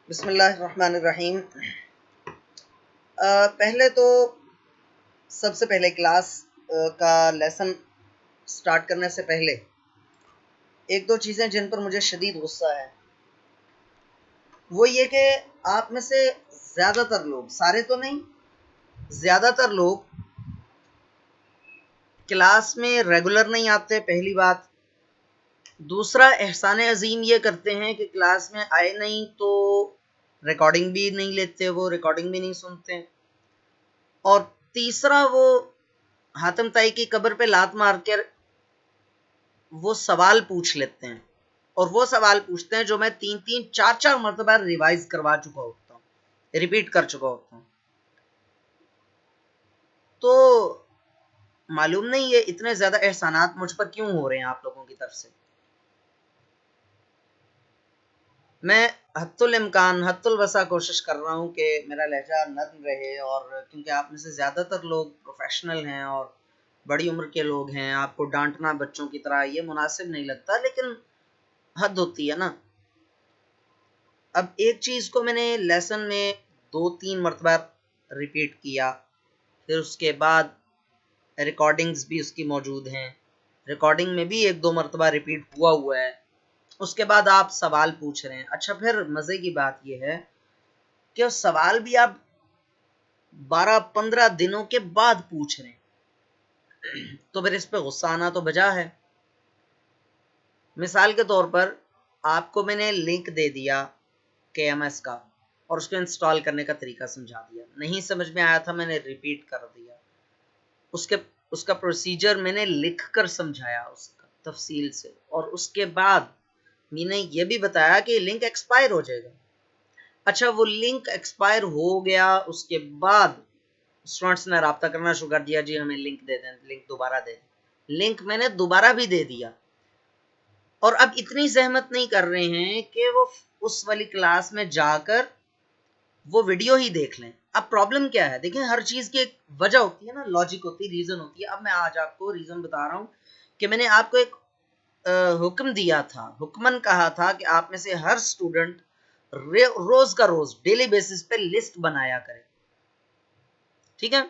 बिस्मिल्लाहिर्रहमानिर्रहीम। पहले तो सबसे पहले क्लास का लेसन स्टार्ट करने से पहले एक दो चीज़ें जिन पर मुझे शदीद गुस्सा है, वो ये कि आप में से ज़्यादातर लोग, सारे तो नहीं, ज़्यादातर लोग क्लास में रेगुलर नहीं आते, पहली बात। दूसरा, एहसान अजीम ये करते हैं कि क्लास में आए नहीं तो रिकॉर्डिंग भी नहीं लेते, वो रिकॉर्डिंग भी नहीं सुनते। और तीसरा, वो हातम ताई की कब्र पे लात मार कर वो सवाल पूछ लेते हैं, और वो सवाल पूछते हैं जो मैं 3-3 4-4 मरतबा रिवाइज करवा चुका होता हूँ, रिपीट कर चुका होता हूँ। तो मालूम नहीं ये इतने ज्यादा एहसानात मुझ पर क्यों हो रहे हैं आप लोगों की तरफ से। मैं हत्तुल इम्कान हत्तुल वसा कोशिश कर रहा हूँ कि मेरा लहजा नर्म रहे, और क्योंकि आप में से ज़्यादातर लोग प्रोफेशनल हैं और बड़ी उम्र के लोग हैं, आपको डांटना बच्चों की तरह ये मुनासिब नहीं लगता, लेकिन हद होती है ना। अब एक चीज़ को मैंने लेसन में 2-3 मरतबा रिपीट किया, फिर उसके बाद रिकॉर्डिंग्स भी उसकी मौजूद हैं, रिकॉर्डिंग में भी 1-2 मरतबा रिपीट हुआ है। उसके बाद आप सवाल पूछ रहे हैं। अच्छा, फिर मज़े की बात यह है कि सवाल भी आप 12-15 दिनों के बाद पूछ रहे हैं, तो फिर इस पे गुस्सा आना तो बजा है। मिसाल के तौर पर आपको मैंने लिंक दे दिया KMS का और उसको इंस्टॉल करने का तरीका समझा दिया, नहीं समझ में आया था मैंने रिपीट कर दिया, उसका प्रोसीजर मैंने लिख कर समझाया उसका तफसील से, और उसके बाद मैंने ये भी बताया कि लिंक एक्सपायर हो जाएगा। अच्छा, वो लिंक एक्सपायर हो गया, उसके बाद स्टूडेंट्स ने रब्ता करना शुरू कर दिया, जी हमें लिंक दे दें, लिंक दोबारा दे दें। लिंक मैंने दोबारा भी दे दिया, और अब इतनी जहमत नहीं कर रहे हैं कि वो उस वाली क्लास में जाकर वो वीडियो ही देख लें। अब प्रॉब्लम क्या है, देखें, हर चीज़ की एक वजह होती है ना, लॉजिक होती है, रीज़न होती है। अब मैं आज आपको रीज़न बता रहा हूँ कि मैंने आपको एक हुक्म दिया था, हुक्मन कहा था कि आप में से हर स्टूडेंट रोज का रोज डेली बेसिस पे लिस्ट बनाया करे, ठीक है,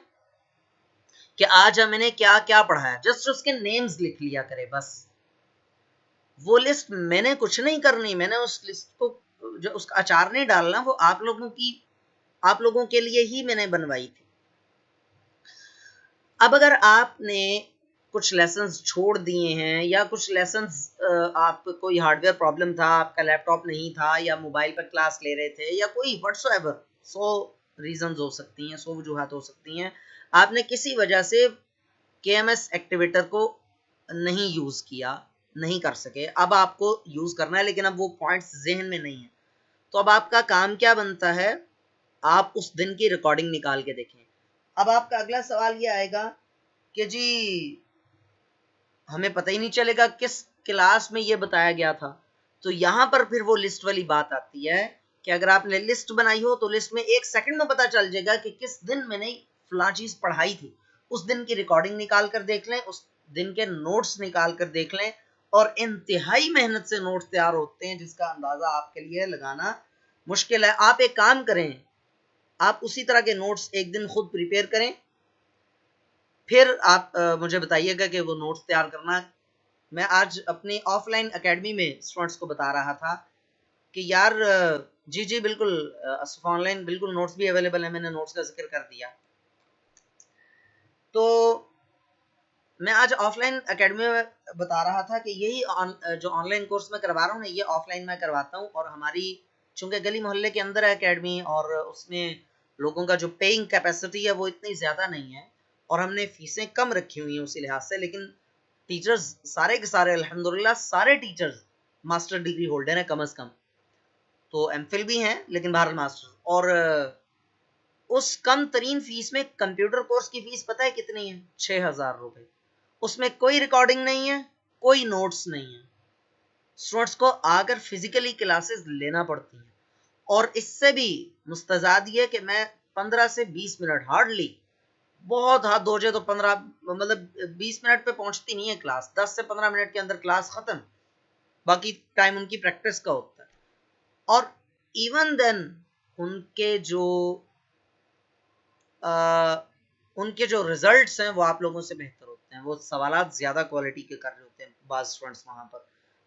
कि आज मैंने क्या क्या पढ़ाया, जस्ट उसके नेम्स लिख लिया करे बस। वो लिस्ट मैंने कुछ नहीं करनी, मैंने उस लिस्ट को, जो उसका अचार नहीं डालना, वो आप लोगों के लिए ही मैंने बनवाई थी। अब अगर आपने कुछ लेसन्स छोड़ दिए हैं, या कुछ लेसन्स आप कोई हार्डवेयर प्रॉब्लम था, आपका लैपटॉप नहीं था, या मोबाइल पर क्लास ले रहे थे, या कोई व्हाट्सएवर, 100 रीजंस हो सकती हैं, 100 वजूहात हो सकती हैं, आपने किसी वजह से KMS एक्टिवेटर को नहीं यूज किया, नहीं कर सके, अब आपको यूज करना है, लेकिन अब वो पॉइंट्स जहन में नहीं है, तो अब आपका काम क्या बनता है, आप उस दिन की रिकॉर्डिंग निकाल के देखें। अब आपका अगला सवाल ये आएगा कि जी हमें पता ही नहीं चलेगा किस क्लास में ये बताया गया था। तो यहां पर फिर वो लिस्ट वाली बात आती है कि अगर आपने लिस्ट बनाई हो तो लिस्ट में 1 सेकंड में पता चल जाएगा कि किस दिन मैंने फला चीज पढ़ाई थी। उस दिन की रिकॉर्डिंग निकाल कर देख लें, उस दिन के नोट्स निकाल कर देख लें, और इंतहाई मेहनत से नोट्स तैयार होते हैं जिसका अंदाजा आपके लिए लगाना मुश्किल है। आप एक काम करें, आप उसी तरह के नोट्स एक दिन खुद प्रिपेयर करें, फिर आप मुझे बताइएगा कि वो नोट्स तैयार करना। मैं आज अपनी ऑफलाइन एकेडमी में स्टूडेंट्स को बता रहा था कि यार जी जी बिल्कुल, ऑनलाइन बिल्कुल नोट्स भी अवेलेबल है, मैंने नोट्स का जिक्र कर दिया। तो मैं आज ऑफलाइन एकेडमी में बता रहा था कि यही जो ऑनलाइन कोर्स मैं करवा रहा हूँ ना, ये ऑफलाइन मैं करवाता हूँ, और हमारी चूंकि गली मोहल्ले के अंदर है एकेडमी, और उसमें लोगों का जो पेइंग कैपेसिटी है वो इतनी ज़्यादा नहीं है, और हमने फीसें कम रखी हुई हैं उसी लिहाज से, लेकिन टीचर्स सारे के सारे अल्हम्दुलिल्लाह सारे टीचर्स मास्टर डिग्री होल्डर हैं कम से कम, तो एमफिल भी हैं, लेकिन बहरहाल मास्टर। और उस कम तरीन फीस में कंप्यूटर कोर्स की फीस पता है कितनी है? 6,000 रुपए। उसमें कोई रिकॉर्डिंग नहीं है, कोई नोट्स नहीं है, स्टूडेंट्स को आकर फिजिकली क्लासेस लेना पड़ती हैं। और इससे भी मुस्तजाद ये कि मैं 15 से 20 मिनट हार्डली, बहुत हाथ धो जाए तो 15, मतलब 20 मिनट पे पहुंचती नहीं है क्लास, 10 से 15 मिनट के अंदर क्लास खत्म, बाकी टाइम उनकी प्रैक्टिस का होता है। और इवन देन उनके जो उनके जो रिजल्ट्स हैं वो आप लोगों से बेहतर होते हैं। वो सवालात ज़्यादा क्वालिटी के कर रहे होते हैं बाज़ स्टूडेंट्स वहाँ पर,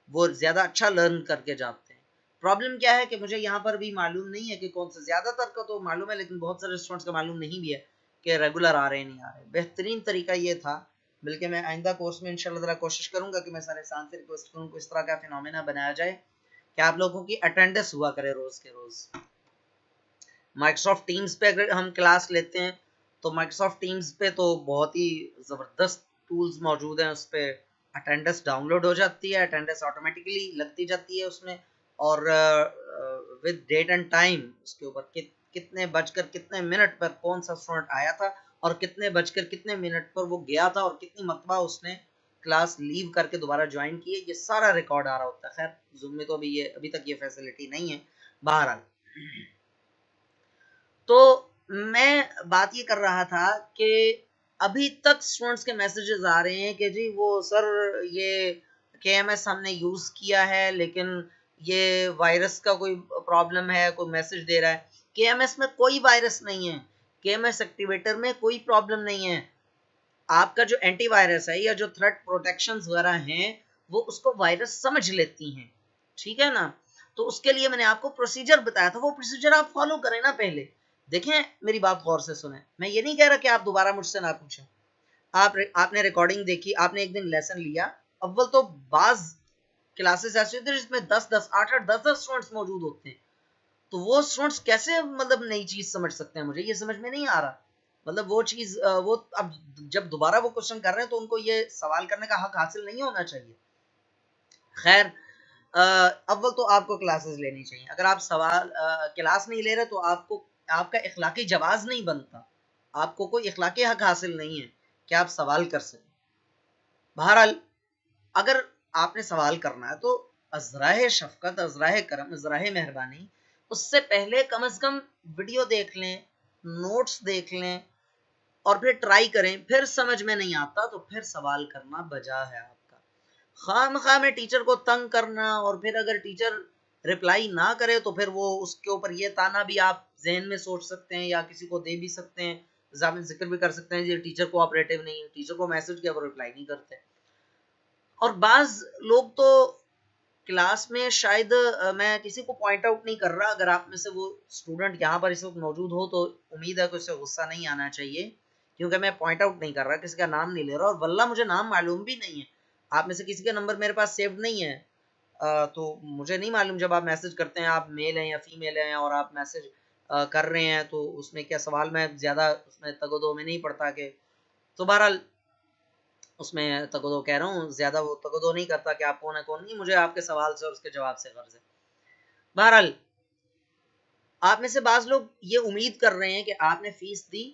वो ज़्यादा अच्छा लर्न करके जाते हैं। प्रॉब्लम क्या है कि मुझे यहाँ पर भी मालूम नहीं है कि कौन सा, ज़्यादातर का तो मालूम है लेकिन बहुत सारे स्टूडेंट्स का मालूम नहीं भी है कि रेगुलर आ रहे हैं नहीं आ रहे। बेहतरीन तरीका ये था, बल्कि मैं आइंदा कोर्स में इंशाल्लाह कोशिश करूँगा कि मैं सारे इंसान से रिक्वेस्ट करूँ कि इस तरह का फिनोमेना बनाया जाए कि आप लोगों की अटेंडेंस हुआ करे रोज़ के रोज़। माइक्रोसॉफ्ट टीम्स पे अगर हम क्लास लेते हैं तो माइक्रोसॉफ्ट टीम्स पे तो बहुत ही ज़बरदस्त टूल्स मौजूद हैं, उस पर अटेंडेंस डाउनलोड हो जाती है, अटेंडेंस ऑटोमेटिकली लगती जाती है उसमें, और विद डेट एंड टाइम उसके ऊपर कितने बजकर कितने मिनट पर कौन सा स्टूडेंट आया था और कितने बजकर कितने मिनट पर वो गया था और कितनी मरतबा उसने क्लास लीव करके दोबारा ज्वाइन किए, ये सारा रिकॉर्ड आ रहा होता है। खैर जूम में तो अभी तक ये फैसिलिटी नहीं है। बहरहाल, तो मैं बात ये कर रहा था कि अभी तक स्टूडेंट्स के मैसेजेस आ रहे हैं कि जी वो सर ये KMS हमने यूज़ किया है लेकिन ये वायरस का कोई प्रॉब्लम है, कोई मैसेज दे रहा है। KMS में कोई वायरस नहीं है, KMS एक्टिवेटर में कोई प्रॉब्लम नहीं है। आपका जो एंटीवायरस है या जो थ्रेट प्रोटेक्शन वगैरह हैं वो उसको वायरस समझ लेती हैं, ठीक है ना। तो उसके लिए मैंने आपको प्रोसीजर बताया था, वो प्रोसीजर आप फॉलो करें ना। पहले देखें, मेरी बात गौर से सुने, मैं ये नहीं कह रहा कि आप दोबारा मुझसे ना पूछें। आपने रिकॉर्डिंग देखी, आपने एक दिन लेसन लिया। अव्वल तो बाज क्लासेस ऐसी होती है जिसमें 10-10, 8-8, 10-10 स्टूडेंट्स मौजूद होते हैं, तो वो स्टूडेंट्स कैसे मतलब नई चीज समझ सकते हैं, मुझे ये समझ में नहीं आ रहा। मतलब वो चीज वो अब जब दोबारा वो क्वेश्चन कर रहे हैं तो उनको ये सवाल करने का हक हासिल नहीं होना चाहिए। खैर, अव्वल तो आपको क्लासेस लेनी चाहिए। अगर आप सवाल क्लास नहीं ले रहे तो आपका इखलाकी जवाज नहीं बनता, आपको कोई इखलाकी हक हासिल नहीं है कि आप सवाल कर सकें। बहरहाल, अगर आपने सवाल करना है तो अज़राए शफकत, अज़राए करम, अज़राए मेहरबानी, उससे पहले कम से कम वीडियो देख लें, नोट्स देख लें और फिर ट्राई करें। फिर समझ में नहीं आता तो फिर सवाल करना बजा है आपका। खामखा में टीचर को तंग करना और फिर अगर टीचर रिप्लाई ना करे तो फिर वो उसके ऊपर ये ताना भी आप जहन में सोच सकते हैं या किसी को दे भी सकते हैं, ज़ामिन जिक्र भी कर सकते हैं, ये टीचर कोऑपरेटिव नहीं है, टीचर को मैसेज किया वो रिप्लाई नहीं करते। और बाज लोग तो क्लास में शायद मैं किसी को पॉइंट आउट नहीं कर रहा, अगर आप में से वो स्टूडेंट यहाँ पर इस वक्त मौजूद हो तो उम्मीद है कि उसे गुस्सा नहीं आना चाहिए, क्योंकि मैं पॉइंट आउट नहीं कर रहा, किसी का नाम नहीं ले रहा, और वल्ला मुझे नाम मालूम भी नहीं है। आप में से किसी का नंबर मेरे पास सेव्ड नहीं है, तो मुझे नहीं मालूम जब आप मैसेज करते हैं आप मेल हैं या फीमेल हैं और आप मैसेज कर रहे हैं तो उसमें क्या सवाल, मैं ज़्यादा उसमें तगदो में नहीं पड़ता कि, तो बहरहाल उसमें तगदो कह रहा हूँ, ज़्यादा वो तगदो नहीं करता कि आप कौन है कौन नहीं, मुझे आपके सवाल से और उसके जवाब से गर्ज है। बहरहाल, आप में से बाज़ लोग ये उम्मीद कर रहे हैं कि आपने फ़ीस दी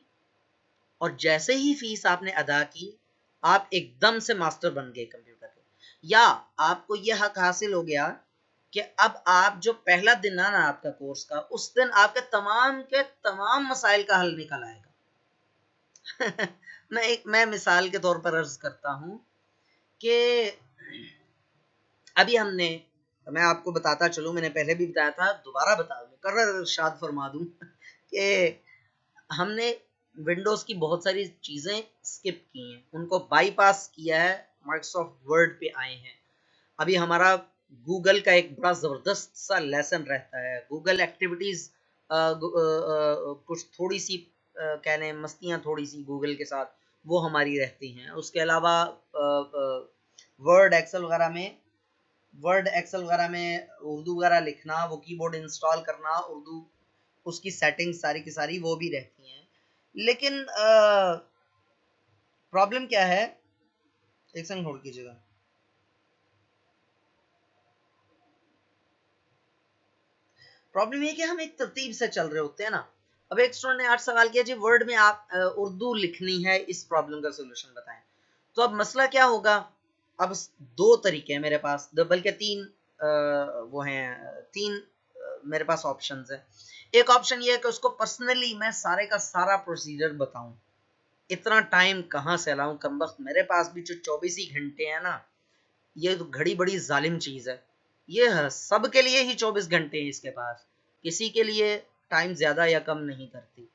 और जैसे ही फ़ीस आपने अदा की आप एकदम से मास्टर बन गए कंप्यूटर के, या आपको ये हक हासिल हो गया कि अब आप जो पहला दिन है ना आपका कोर्स का, उस दिन आपके तमाम के तमाम मसाइल का हल निकल आएगा। मैं मिसाल के तौर पर अर्ज करता हूँ कि अभी हमने, मैं आपको बताता चलूँ, मैंने पहले भी बताया था, दोबारा बता दूँ, मुकर्रर इरशाद फरमा दूँ कि हमने विंडोज़ की बहुत सारी चीज़ें स्किप की हैं, उनको बाईपास किया है, माइक्रोसॉफ्ट वर्ड पे आए हैं। अभी हमारा गूगल का एक बड़ा ज़बरदस्त सा लेसन रहता है, गूगल एक्टिविटीज़, कुछ थोड़ी सी कह लें मस्तियाँ थोड़ी सी गूगल के साथ वो हमारी रहती हैं। उसके अलावा वर्ड एक्सेल वगैरह में उर्दू वगैरह लिखना, वो कीबोर्ड इंस्टॉल करना, उर्दू उसकी सेटिंग्स सारी की सारी वो भी रहती हैं। लेकिन प्रॉब्लम क्या है, एक सेकंड होल्ड कीजिएगा। प्रॉब्लम ये कि हम एक तरतीब से चल रहे होते हैं ना। अब एक स्टूडेंट ने आज सवाल किया जी वर्ड में आप उर्दू लिखनी है, इस प्रॉब्लम का सोल्यूशन बताएं। तो अब मसला क्या होगा, अब दो तरीके हैं मेरे पास, बल्कि तीन वो हैं, तीन मेरे पास ऑप्शंस हैं। एक ऑप्शन ये है कि उसको पर्सनली मैं सारे का सारा प्रोसीजर बताऊं, इतना टाइम कहाँ से लाऊं, कमबख्त मेरे पास भी जो 24 ही घंटे हैं ना, ये तो घड़ी बड़ी जालिम चीज़ है, ये सबके लिए ही 24 घंटे हैं इसके पास, किसी के लिए टाइम ज़्यादा या कम नहीं करती।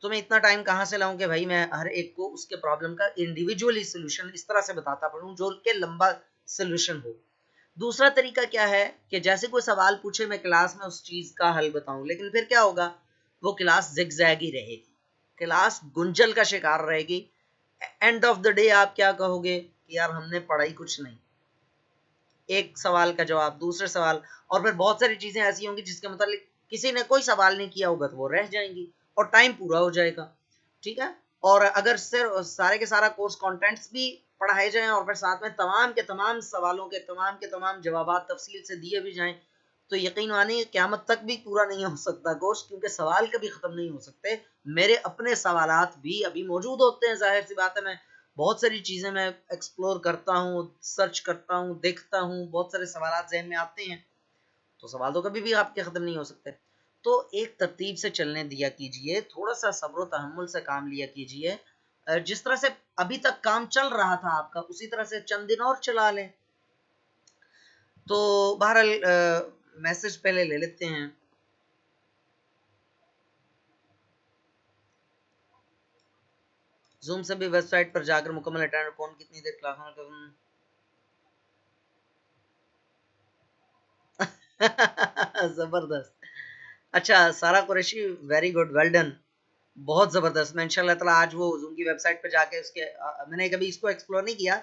तो मैं इतना टाइम कहाँ से लाऊं कि भाई मैं हर एक को उसके प्रॉब्लम का इंडिविजुअली सोल्यूशन इस तरह से बताता पढ़ूं जो के लंबा सोल्यूशन हो। दूसरा तरीका क्या है कि जैसे कोई सवाल पूछे मैं क्लास में उस चीज़ का हल बताऊं, लेकिन फिर क्या होगा, वो क्लास जिगजैगी रहेगी, क्लास गुंजल का शिकार रहेगी। एंड ऑफ द डे आप क्या कहोगे कि यार हमने पढ़ाई कुछ नहीं, एक सवाल का जवाब, दूसरे सवाल, और फिर बहुत सारी चीजें ऐसी होंगी जिसके मतलब किसी ने कोई सवाल नहीं किया होगा तो वो रह जाएंगी और टाइम पूरा हो जाएगा। ठीक है। और अगर सिर्फ सारे के सारा कोर्स कंटेंट्स भी पढ़ाए जाएं और फिर साथ में तमाम के तमाम सवालों के तमाम जवाब तफसील से दिए भी जाएं, तो यकीन मानिए क़यामत तक भी पूरा नहीं हो सकता कोर्स, क्योंकि सवाल कभी ख़त्म नहीं हो सकते। मेरे अपने सवालात भी अभी मौजूद होते हैं, जाहिर सी बात है। मैं बहुत सारी चीज़ें मैं एक्सप्लोर करता हूँ, सर्च करता हूँ, देखता हूँ, बहुत सारे सवाल जहन में आते हैं, तो सवाल तो कभी भी आपके ख़त्म नहीं हो सकते। तो एक तरतीब से चलने दिया कीजिए, थोड़ा सा सब्र तहम्मुल से काम लिया कीजिए। जिस तरह से अभी तक काम चल रहा था आपका, उसी तरह से चंद दिन और चला लें। तो बहरहाल मैसेज पहले ले लेते हैं। जूम से भी वेबसाइट पर जाकर मुकम्मल अटेंड कौन कितनी देर क्लास जबरदस्त। अच्छा सारा Qureshi, very good, well done, बहुत ज़बरदस्त। मैं इंशाल्लाह ताला आज वो जूम की वेबसाइट पे जाके उसके मैंने कभी इसको एक्सप्लोर नहीं किया,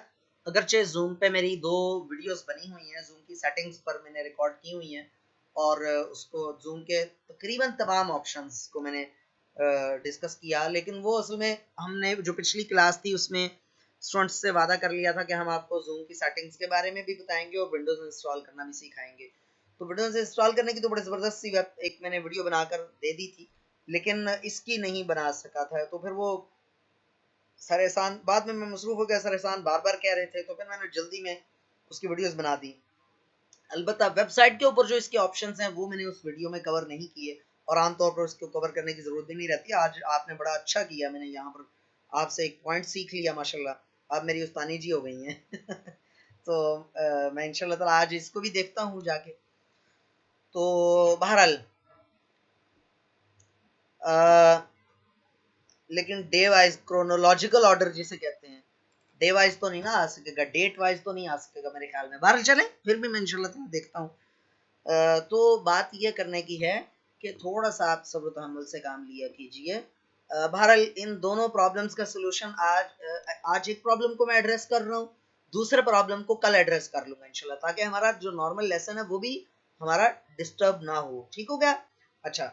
अगरचे जूम पे मेरी 2 वीडियोस बनी हुई हैं, जूम की सेटिंग्स पर मैंने रिकॉर्ड की हुई हैं, और उसको जूम के तकरीबन तमाम ऑप्शंस को मैंने डिस्कस किया। लेकिन वो असल में हमने जो पिछली क्लास थी उसमें स्टूडेंट्स से वादा कर लिया था कि हम आपको जूम की सेटिंग्स के बारे में भी बताएंगे और विंडोज़ इंस्टॉल करना भी सिखाएंगे। तो विंडोज़ इंस्टॉल करने की तो बड़ी ज़बरदस्त सी एक मैंने वीडियो बनाकर दे दी थी, लेकिन इसकी नहीं बना सका था। तो फिर वो सर एहसान, बाद में मैं मसरूफ़ हो गया, सर एहसान बार बार कह रहे थे, तो फिर मैंने जल्दी में उसकी वीडियोस बना दी। अलबत्ता वेबसाइट के ऊपर जो इसके ऑप्शंस हैं वो मैंने उस वीडियो में कवर नहीं किए, और आमतौर पर उसको कवर करने की ज़रूरत भी नहीं रहती। आज आपने बड़ा अच्छा किया, मैंने यहाँ पर आपसे एक पॉइंट सीख लिया माशाल्लाह, आप मेरी उस्तानी जी हो गई हैं। तो मैं इंशाल्लाह ताला आज इसको भी देखता हूँ जाके। तो बहरहाल लेकिन डे वाइज क्रोनोलॉजिकल ऑर्डर जिसे कहते हैं, डे वाइज तो नहीं ना आ सकेगा, डेट वाइज तो नहीं आ सकेगा मेरे ख्याल में। बहरहाल चले, फिर भी मैं इंशाल्लाह देखता हूँ। तो बात ये करने की है कि थोड़ा सा आप सब्र तहम्मुल से काम लिया कीजिए। बहरहाल इन दोनों प्रॉब्लम्स का सोल्यूशन आज एक प्रॉब्लम को मैं एड्रेस कर रहा हूँ, दूसरे प्रॉब्लम को कल एड्रेस कर लूँगा इंशाल्लाह, ताकि हमारा जो नॉर्मल लेसन है वो भी हमारा डिस्टर्ब ना हो। ठीक हो गया? अच्छा,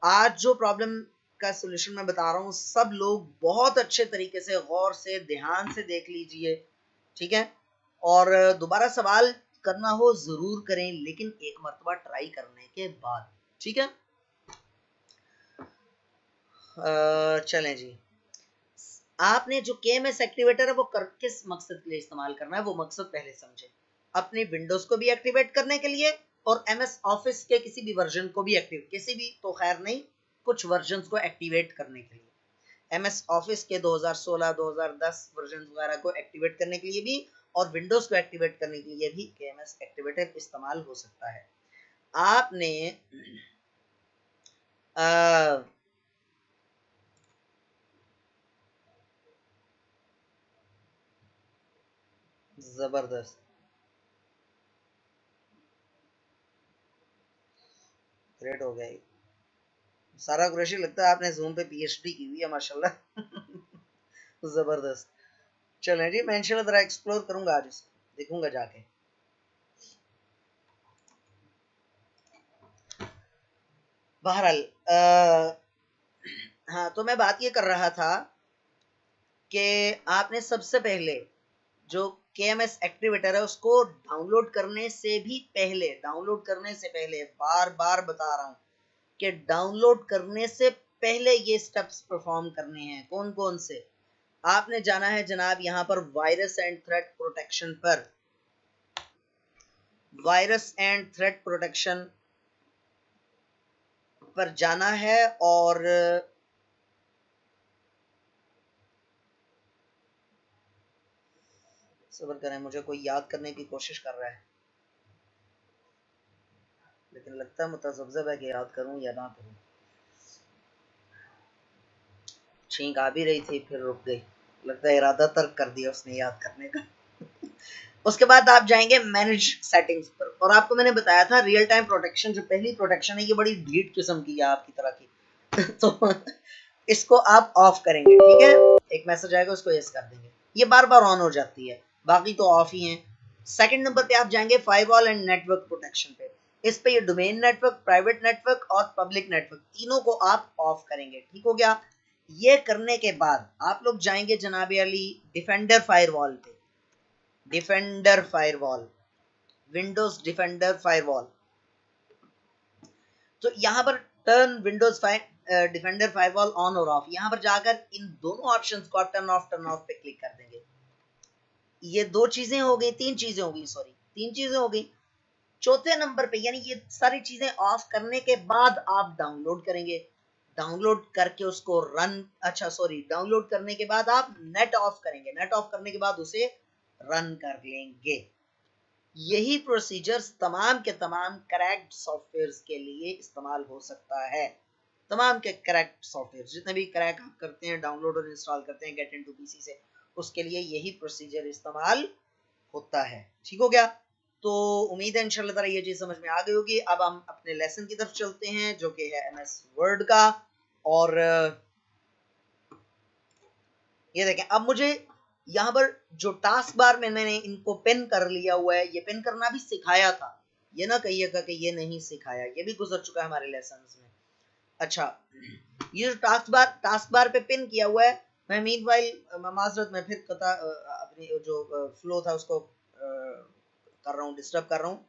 आज जो प्रॉब्लम का सोल्यूशन मैं बता रहा हूँ, सब लोग बहुत अच्छे तरीके से गौर से ध्यान से देख लीजिए। ठीक है? और दोबारा सवाल करना हो जरूर करें, लेकिन एक मरतबा ट्राई करने के बाद। ठीक है? चलें जी। आपने जो KMS एक्टिवेटर है वो किस मकसद के लिए इस्तेमाल करना है, वो मकसद पहले समझें। अपने विंडोज को भी एक्टिवेट करने के लिए, और MS ऑफिस के किसी भी वर्जन को भी किसी भी तो खैर नहीं, कुछ वर्जन को एक्टिवेट करने के लिए। MS ऑफिस के 2016 2010 वर्जन वगैरह को एक्टिवेट करने के लिए भी, और विंडोज को एक्टिवेट करने के लिए भी KMS एक्टिवेटर इस्तेमाल हो सकता है। आपने जबरदस्त, ग्रेट हो गया। सारा कुरैशी, लगता है आपने जूम पे PhD की हुई है माशाल्लाह। जबरदस्त। चलें जी, मैं इंशाल्लाह जरा एक्सप्लोर करूंगा आज इसको, देखूंगा जाके। बहरहाल हाँ, तो मैं बात ये कर रहा था कि आपने सबसे पहले जो KMS एक्टिवेटर है उसको डाउनलोड करने से पहले बार बार बता रहा हूँ कि डाउनलोड करने से पहले ये स्टेप्स परफॉर्म करने हैं। कौन कौन से? आपने जाना है जनाब यहाँ पर वायरस एंड थ्रेट प्रोटेक्शन पर, वायरस एंड थ्रेट प्रोटेक्शन पर जाना है, और सब्र करें, मुझे कोई याद करने की कोशिश कर रहा है। लेकिन लगता है मुतज़ब्ज़ब है कि याद करूं या ना करूं। छींक आ भी रही थी फिर रुक गई, लगता है इरादा तर्क कर दिया उसने याद करने का। उसके बाद आप जाएंगे मैनेज सेटिंग्स पर, और आपको मैंने बताया था रियल टाइम प्रोटेक्शन जो पहली प्रोटेक्शन है ये बड़ी ढीठ किस्म की है आपकी तरह की तो इसको आप ऑफ करेंगे, ठीक है। एक मैसेज आएगा उसको यस कर देंगे, ये बार बार ऑन हो जाती है, बाकी तो ऑफ ही है। सेकंड नंबर पे आप जाएंगे फायरवॉल एंड नेटवर्क प्रोटेक्शन पे। इस पे ये डोमेन नेटवर्क, प्राइवेट नेटवर्क और पब्लिक नेटवर्क तीनों को आप ऑफ करेंगे, ठीक हो गया। ये करने के बाद आप लोग जाएंगे जनाब अली डिफेंडर फायरवॉल पे। Defender firewall, Windows defender firewall. तो यहाँ पर turn Windows defender firewall on और ऑफ, यहाँ पर जाकर इन दोनों ऑप्शंस को आप टर्न ऑफ पे क्लिक कर देंगे। ये दो चीजें हो गई, तीन चीजें हो गई, सॉरी तीन चीजें हो गई। चौथे नंबर पे यानी ये सारी चीजें ऑफ करने के बाद आप डाउनलोड करेंगे, डाउनलोड करके उसको रन, अच्छा सॉरी, डाउनलोड करने के बाद आप नेट ऑफ करेंगे, नेट ऑफ करने के बाद उसे रन कर लेंगे। यही प्रोसीजर्स तमाम के तमाम करेक्ट सॉफ्टवेयर्स के लिए इस्तेमाल हो सकता है। तमाम के करेक्ट सॉफ्टवेयर जितने भी क्रैक आप करते हैं, डाउनलोड और इंस्टॉल करते हैं गेट इनटू पीसी से, उसके लिए यही प्रोसीजर इस्तेमाल होता है, ठीक हो गया। तो उम्मीद है इंशाल्लाह ताला ये चीज समझ में आ गई होगी। अब हम अपने लेसन की तरफ चलते हैं जो कि है एमएस वर्ड का। और ये देखें, अब मुझे यहाँ पर जो टास्क बार में मैंने इनको पिन कर लिया हुआ है, ये पिन करना भी सिखाया था, ये ना कहिएगा कि ये नहीं सिखाया, ये भी गुजर चुका है हमारे लेसन में। अच्छा, ये जो टास्क बार पे पिन किया हुआ है, मैं मीनवाइल माजरत में फिर अपनी जो फ्लो था उसको कर रहा हूँ, डिस्टर्ब कर रहा हूँ।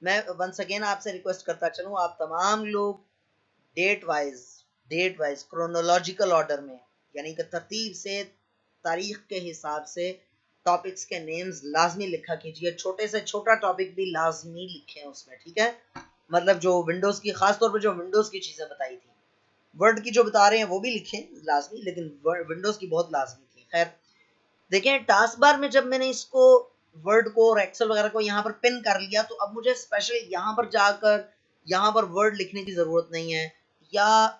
मैं वंस अगेन आपसे रिक्वेस्ट करता चलूँ, आप तमाम लोग date wise, date wise chronological order में, यानी कि तरतीब से, तारीख के हिसाब से टॉपिक्स के नेम्स लाजमी लिखा कीजिए, छोटे से छोटा टॉपिक भी लाजमी लिखें उसमें, ठीक है। मतलब जो विंडोज की, खास तौर पर जो विंडोज की चीजें बताई थी, वर्ड की जो बता रहे हैं वो भी लिखें लाजमी, लेकिन विंडोज की बहुत लाजमी थी। खैर देखें, टास्क बार में जब मैंने इसको वर्ड को और एक्सेल वगैरह को यहाँ पर पिन कर लिया, तो अब मुझे स्पेशल यहाँ पर जाकर यहाँ पर वर्ड लिखने की जरूरत नहीं है, या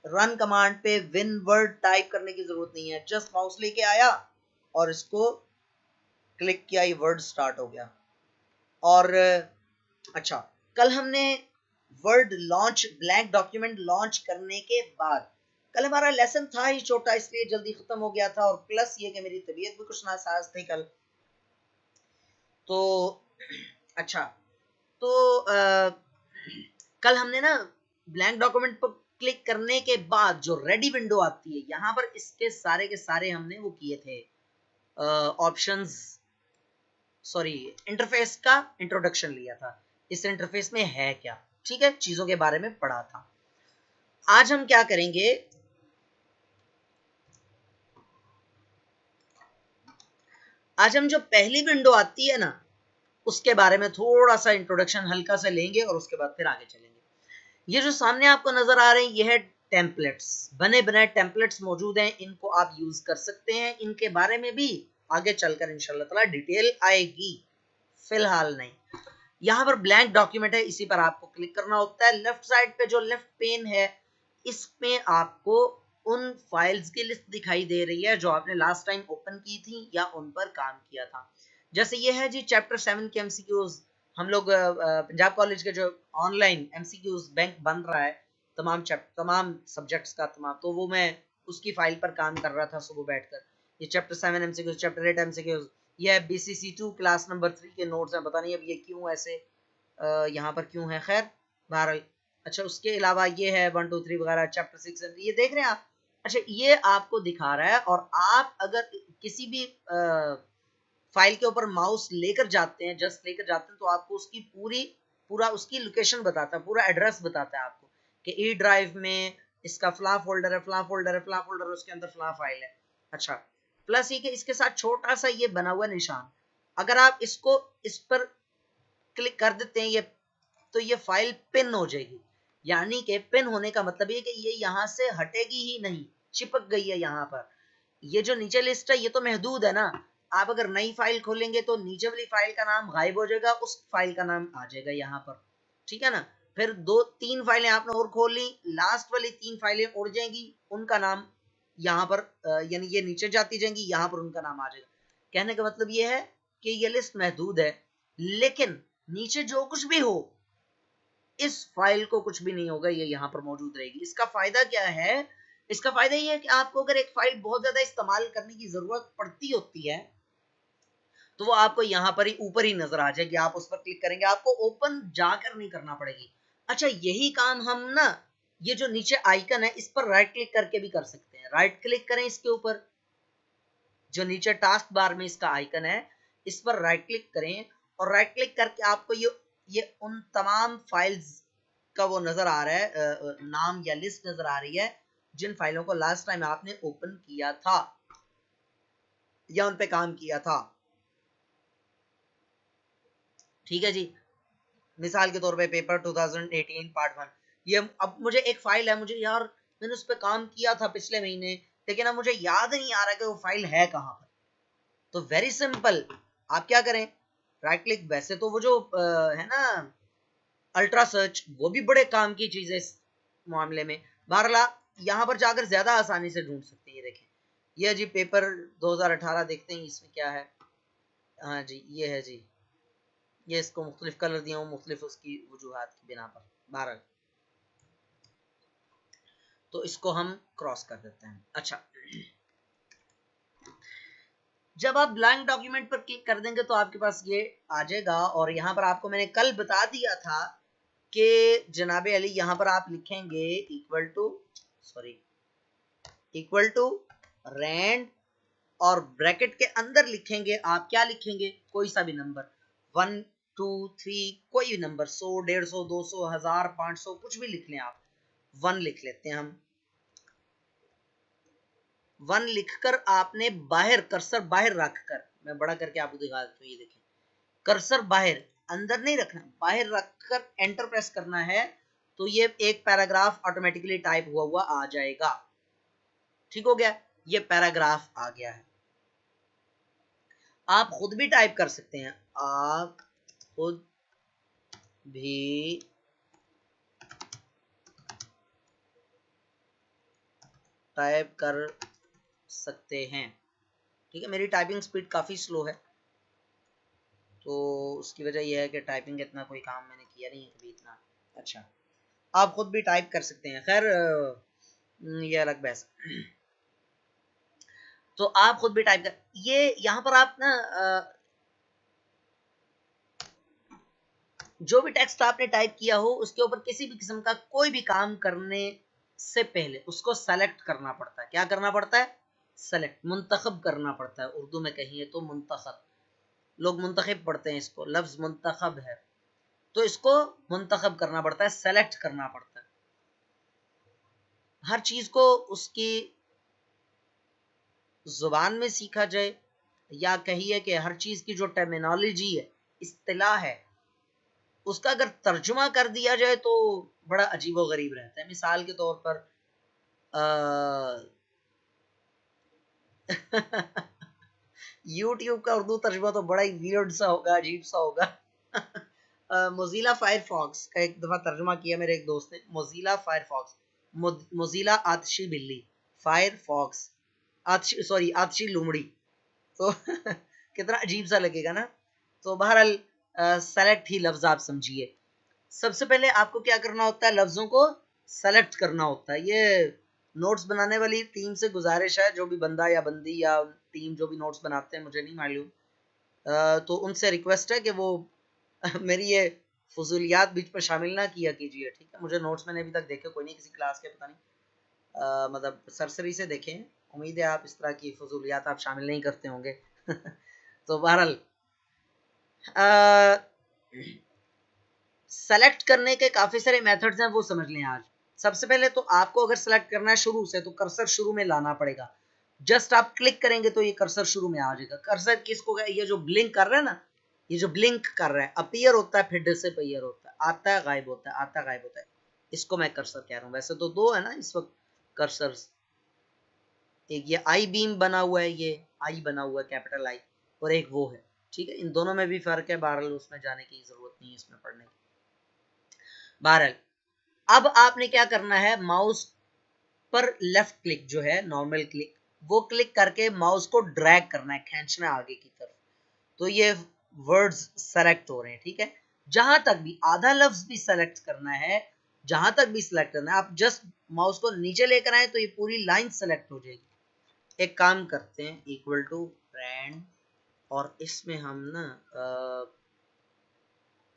रन कमांड पे विन वर्ड टाइप करने की जरूरत नहीं है। जस्ट माउस लेके आया और इसको क्लिक किया, ये वर्ड स्टार्ट हो गया। और अच्छा, कल हमने word launch, blank document launch करने के बाद, कल हमारा लेसन था ही छोटा इसलिए जल्दी खत्म हो गया था, और प्लस ये कि मेरी तबीयत भी कुछ नासाज थी कल। तो अच्छा, तो कल हमने ना ब्लैंक डॉक्यूमेंट पर क्लिक करने के बाद जो रेडी विंडो आती है, यहाँ पर इसके सारे के सारे हमने वो किए थे ऑप्शंस, सॉरी इंटरफेस का इंट्रोडक्शन लिया था, इस इंटरफेस में है क्या, ठीक है, चीजों के बारे में पढ़ा था। आज हम क्या करेंगे, आज हम जो पहली विंडो आती है ना उसके बारे में थोड़ा सा इंट्रोडक्शन हल्का सा लेंगे और उसके बाद फिर आगे चलेंगे। ये जो सामने आपको नजर आ रहे हैं ये है टेम्पलेट्स, बने बनाए टेम्पलेट्स मौजूद हैं, इनको आप यूज कर सकते हैं, इनके बारे में भी आगे चलकर इंशाल्लाह ताला डिटेल आएगी, फिलहाल नहीं। यहाँ पर ब्लैंक डॉक्यूमेंट है, इसी पर आपको क्लिक करना होता है। लेफ्ट साइड पे जो लेफ्ट पेन है इसमें आपको उन फाइल्स की लिस्ट दिखाई दे रही है जो आपने लास्ट टाइम ओपन की थी या उन पर काम किया था। जैसे ये है जी चैप्टर 7 के एमसीक्यूज, हम लोग पंजाब कॉलेज के जो ऑनलाइन एमसीक्यूज बैंक बन रहा है तमाम सब्जेक्ट्स का तमाम, तो वो मैं उसकी फाइल पर काम कर रहा था सुबह बैठकर। ये चैप्टर 7 एमसीक्यूज, चैप्टर 8 एमसीक्यूज, ये BCC2 क्लास नंबर 3 के नोट्स हैं, पता नहीं अब ये क्यों ऐसे यहाँ पर क्यों है, खैर बहरहाल। अच्छा, उसके अलावा ये है 1 2 3 वगैरह, चैप्टर 6 ये देख रहे हैं आप। अच्छा, ये आपको दिखा रहा है, और आप अगर किसी भी फाइल के ऊपर माउस लेकर जाते हैं, जस्ट लेकर जाते हैं, तो आपको उसकी पूरा उसकी लोकेशन बताता है, पूरा एड्रेस बताता है आपको कि ई ड्राइव में इसका फला फोल्डर है, फला फोल्डर है, फला फोल्डर, उसके अंदर फला फाइल है। अच्छा, प्लस ये कि इसके साथ छोटा सा ये बना हुआ निशान, अगर आप इसको इस पर क्लिक कर देते हैं ये, तो ये फाइल पिन हो जाएगी। यानी कि पिन होने का मतलब ये कि ये यहाँ से हटेगी ही नहीं, चिपक गई है यहाँ पर। ये जो नीचे लिस्ट है ये तो महदूद है ना, आप अगर नई फाइल खोलेंगे तो नीचे वाली फाइल का नाम गायब हो जाएगा, उस फाइल का नाम आ जाएगा यहाँ पर, ठीक है ना। फिर दो तीन फाइलें आपने और खोल ली, लास्ट वाली तीन फाइलें उड़ जाएंगी, उनका नाम यहाँ पर यानी ये नीचे जाती जाएंगी, यहाँ पर उनका नाम आ जाएगा। कहने का मतलब ये है कि ये लिस्ट महदूद है, लेकिन नीचे जो कुछ भी हो इस फाइल को कुछ भी नहीं होगा, ये यहाँ पर मौजूद रहेगी। इसका फायदा क्या है? इसका फायदा ये है कि आपको अगर एक फाइल बहुत ज्यादा इस्तेमाल करने की जरूरत पड़ती होती है तो वो आपको यहाँ पर ही ऊपर ही नजर आ जाएगी, आप उस पर क्लिक करेंगे, आपको ओपन जाकर नहीं करना पड़ेगी। अच्छा, यही काम हम ना ये जो नीचे आइकन है इस पर राइट क्लिक करके भी कर सकते हैं। राइट क्लिक करें इसके ऊपर, जो नीचे टास्क बार में इसका आइकन है इस पर राइट क्लिक करें, और राइट क्लिक करके आपको ये उन तमाम फाइल्स का वो नजर आ रहा है, नाम या लिस्ट नजर आ रही है जिन फाइलों को लास्ट टाइम आपने ओपन किया था या उन पे काम किया था। ठीक है जी, मिसाल के तौर पे पेपर 2018 पार्ट 1, ये अब मुझे एक फाइल है, मुझे यार मैंने उस पर काम किया था पिछले महीने, लेकिन अब मुझे याद नहीं आ रहा कि वो फाइल है कहाँ पर। तो वेरी सिंपल, आप क्या करें, राइट क्लिक। वैसे तो वो जो है ना अल्ट्रा सर्च, वो भी बड़े काम की चीज है इस मामले में। बहरहाल यहाँ पर जाकर ज्यादा आसानी से ढूंढ सकते हैं। ये देखें, ये जी पेपर 2018 देखते हैं इसमें क्या है। हाँ जी, ये है जी, ये इसको मुख्तलिफ कलर दिया हूँ मुख्तलिफ उसकी वजूहात की बिना पर। बहरहाल तो इसको हम क्रॉस कर देते हैं। अच्छा, जब आप ब्लैंक डॉक्यूमेंट पर क्लिक कर देंगे तो आपके पास ये आ जाएगा, और यहाँ पर आपको मैंने कल बता दिया था कि जनाबे अली यहाँ पर आप लिखेंगे इक्वल टू रैंड, और ब्रैकेट के अंदर लिखेंगे आप क्या लिखेंगे, कोई सा भी नंबर, 1 2 3, कोई भी नंबर, 100 150 200 1000 500 कुछ भी लिख लें आप। 1 लिख लेते हैं हम। 1 लिखकर आपने बाहर कर्सर बाहर रखकर, मैं बड़ा करके आपको दिखा देता हूँ, ये देखें कर्सर बाहर, अंदर नहीं रखना, बाहर रखकर एंटर प्रेस करना है, तो ये एक पैराग्राफ ऑटोमेटिकली टाइप हुआ हुआ आ जाएगा। ठीक हो गया, ये पैराग्राफ आ गया है। आप खुद भी टाइप कर सकते हैं, आप खुद भी टाइप कर सकते हैं। ठीक है, मेरी टाइपिंग स्पीड काफ़ी स्लो है, तो उसकी वजह यह है कि टाइपिंग इतना कोई काम मैंने किया नहीं है कभी इतना अच्छा। आप खुद भी टाइप कर सकते हैं, खैर ये अलग बहस। तो आप खुद भी टाइप कर, ये यहाँ पर आप ना जो भी टेक्स्ट आपने टाइप किया हो उसके ऊपर किसी भी किस्म का कोई भी काम करने से पहले उसको सेलेक्ट करना पड़ता है। क्या करना पड़ता है? सेलेक्ट, मुंतखब करना पड़ता है। उर्दू में कहिए तो मुंतखब, लोग मुंतखब पढ़ते हैं इसको, लफ्ज मुंतखब है, तो इसको मुंतखब करना पड़ता है, सेलेक्ट करना पड़ता है। हर चीज को उसकी जुबान में सीखा जाए, या कहिए कि हर चीज की जो टर्मिनोलॉजी है, इस्तिलाह है, उसका अगर तर्जुमा कर दिया जाए तो बड़ा अजीबो गरीब रहता है। मिसाल के तौर पर यूट्यूब का उर्दू तर्जुमा तो बड़ा ही वियर्ड सा होगा, अजीब सा होगा। मोजिला फायरफॉक्स का एक दफा तर्जुमा किया मेरे एक दोस्त ने, मोजिला फायरफॉक्स, मोजिला आतशी बिल्ली, फायरफॉक्स आतशी, सॉरी आतशी लोमड़ी, तो कितना अजीब सा लगेगा ना। तो बहरहाल सेलेक्ट ही लफ्ज आप समझिए। सबसे पहले आपको क्या करना होता है, लफ्जों को सेलेक्ट करना होता है। ये नोट्स बनाने वाली टीम से गुजारिश है, जो भी बंदा या बंदी या टीम जो भी नोट्स बनाते हैं, मुझे नहीं मालूम, तो उनसे रिक्वेस्ट है कि वो मेरी ये फजूलियात बीच पर शामिल ना किया कीजिए। ठीक है, मुझे नोट्स मैंने अभी तक देखे कोई नहीं किसी क्लास के, पता नहीं मतलब सरसरी से देखें, उम्मीद है आप इस तरह की फजूलियात आप शामिल नहीं करते होंगे। तो बहरहाल सेलेक्ट करने के काफी सारे मेथड्स हैं, वो समझ लें आज। सबसे पहले तो आपको अगर सेलेक्ट करना है शुरू से, तो कर्सर शुरू में लाना पड़ेगा। जस्ट आप क्लिक करेंगे तो ये कर्सर शुरू में आ जाएगा। कर्सर किसको, ये जो ब्लिंक कर रहा है ना, ये जो ब्लिंक कर रहा है, अपीयर होता है फिर डिसअपीयर होता है, आता है गायब होता है, आता है गायब होता है, इसको मैं कर्सर कह रहा हूँ। वैसे तो दो है ना इस वक्त कर्सर, एक ये आई बीम बना हुआ है, ये आई बना हुआ है कैपिटल आई, और एक वो है। ठीक है, इन दोनों में भी फर्क है, बहरहाल उसमें जाने की जरूरत नहीं है, इसमें पढ़ने की। बहरहाल अब आपने क्या करना है, माउस पर लेफ्ट क्लिक जो है नॉर्मल क्लिक, वो क्लिक करके माउस को ड्रैग करना है, खींचना आगे की तरफ, तो ये वर्ड्स सेलेक्ट हो रहे हैं। ठीक है, जहां तक भी आधा लफ्ज भी सेलेक्ट करना है, जहां तक भी सिलेक्ट करना है, आप जस्ट माउस को नीचे लेकर आए तो ये पूरी लाइन सेलेक्ट हो जाएगी। एक काम करते हैं, इक्वल टू ब्रांड, और इसमें हम ना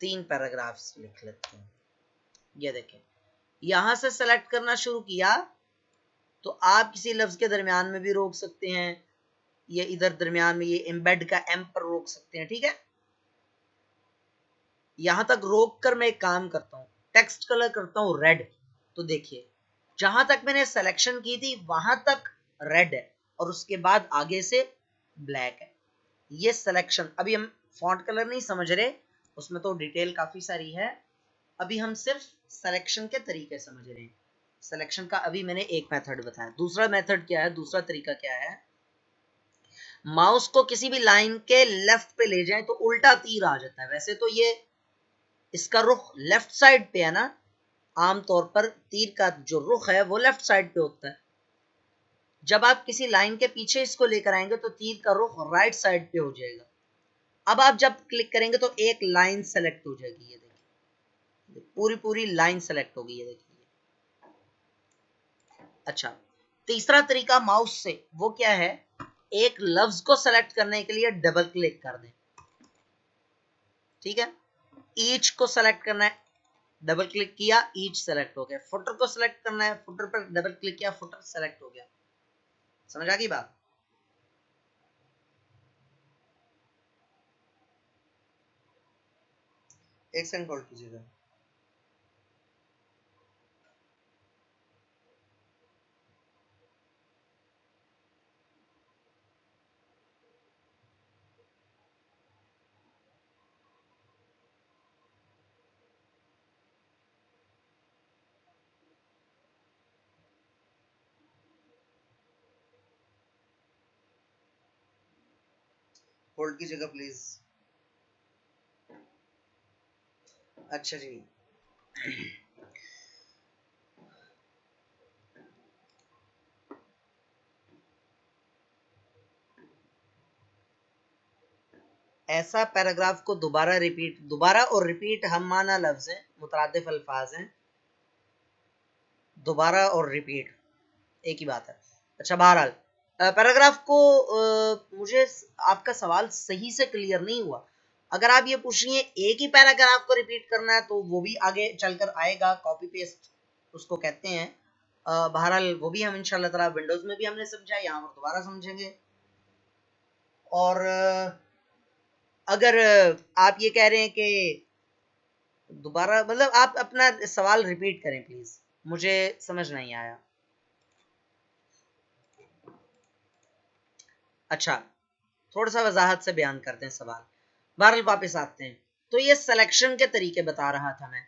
3 पैराग्राफ्स लिख लेते हैं। ये देखें, यहां से सेलेक्ट करना शुरू किया तो आप किसी लफ्ज के दरमियान में भी रोक सकते हैं, ये इधर दरमियान में ये एम्बेड का एम पर रोक सकते हैं। ठीक है, यहां तक रोक कर मैं एक काम करता हूं, टेक्स्ट कलर करता हूं रेड। तो देखिए, जहां तक मैंने सिलेक्शन की थी वहां तक रेड है और उसके बाद आगे से ब्लैक है। ये सिलेक्शन, अभी हम फॉन्ट कलर नहीं समझ रहे, उसमें तो डिटेल काफी सारी है, अभी हम सिर्फ सिलेक्शन के तरीके समझ रहे हैं। सिलेक्शन का अभी मैंने एक मेथड बताया, दूसरा मेथड क्या है, दूसरा तरीका क्या है, माउस को किसी भी लाइन के लेफ्ट पे ले जाएं तो उल्टा तीर आ जाता है। वैसे तो ये इसका रुख लेफ्ट साइड पे है ना, आमतौर पर तीर का जो रुख है वो लेफ्ट साइड पे होता है। जब आप किसी लाइन के पीछे इसको लेकर आएंगे तो तीर का रुख राइट साइड पे हो जाएगा। अब आप जब क्लिक करेंगे तो एक लाइन सेलेक्ट हो जाएगी, ये देखिए पूरी पूरी लाइन सेलेक्ट होगी, ये देखिए। अच्छा, तीसरा तरीका माउस से वो क्या है, एक लफ्ज को सेलेक्ट करने के लिए डबल क्लिक कर दें। ठीक है, ईच को सेलेक्ट करना है, डबल क्लिक किया, ईच सेलेक्ट हो गया। फुटर को सेलेक्ट करना है, फुटर पर डबल क्लिक किया, फुटर सेलेक्ट हो गया। समझ आ गई बात? एक सेकंड होल्ड कीजिएगा। होल्ड कीजिएगा प्लीज। अच्छा जी, ऐसा पैराग्राफ को दोबारा और रिपीट हम माना लफ्ज हैं, मुतरादिफ अल्फाज हैं, दोबारा और रिपीट एक ही बात है। अच्छा, बहरहाल पैराग्राफ को मुझे आपका सवाल सही से क्लियर नहीं हुआ। अगर आप ये पूछ रही हैं एक ही पैराग्राफ को रिपीट करना है तो वो भी आगे चलकर आएगा, कॉपी पेस्ट उसको कहते हैं। बहरहाल वो भी हम इंशाल्लाह ताला विंडोज में भी हमने समझा, यहाँ पर दोबारा समझेंगे। और अगर आप ये कह रहे हैं कि दोबारा, मतलब आप अपना सवाल रिपीट करें प्लीज, मुझे समझ नहीं आया। अच्छा, थोड़ा सा वजाहत से बयान करते हैं सवाल। बहरहाल वापस आते हैं, तो ये सिलेक्शन के तरीके बता रहा था मैं।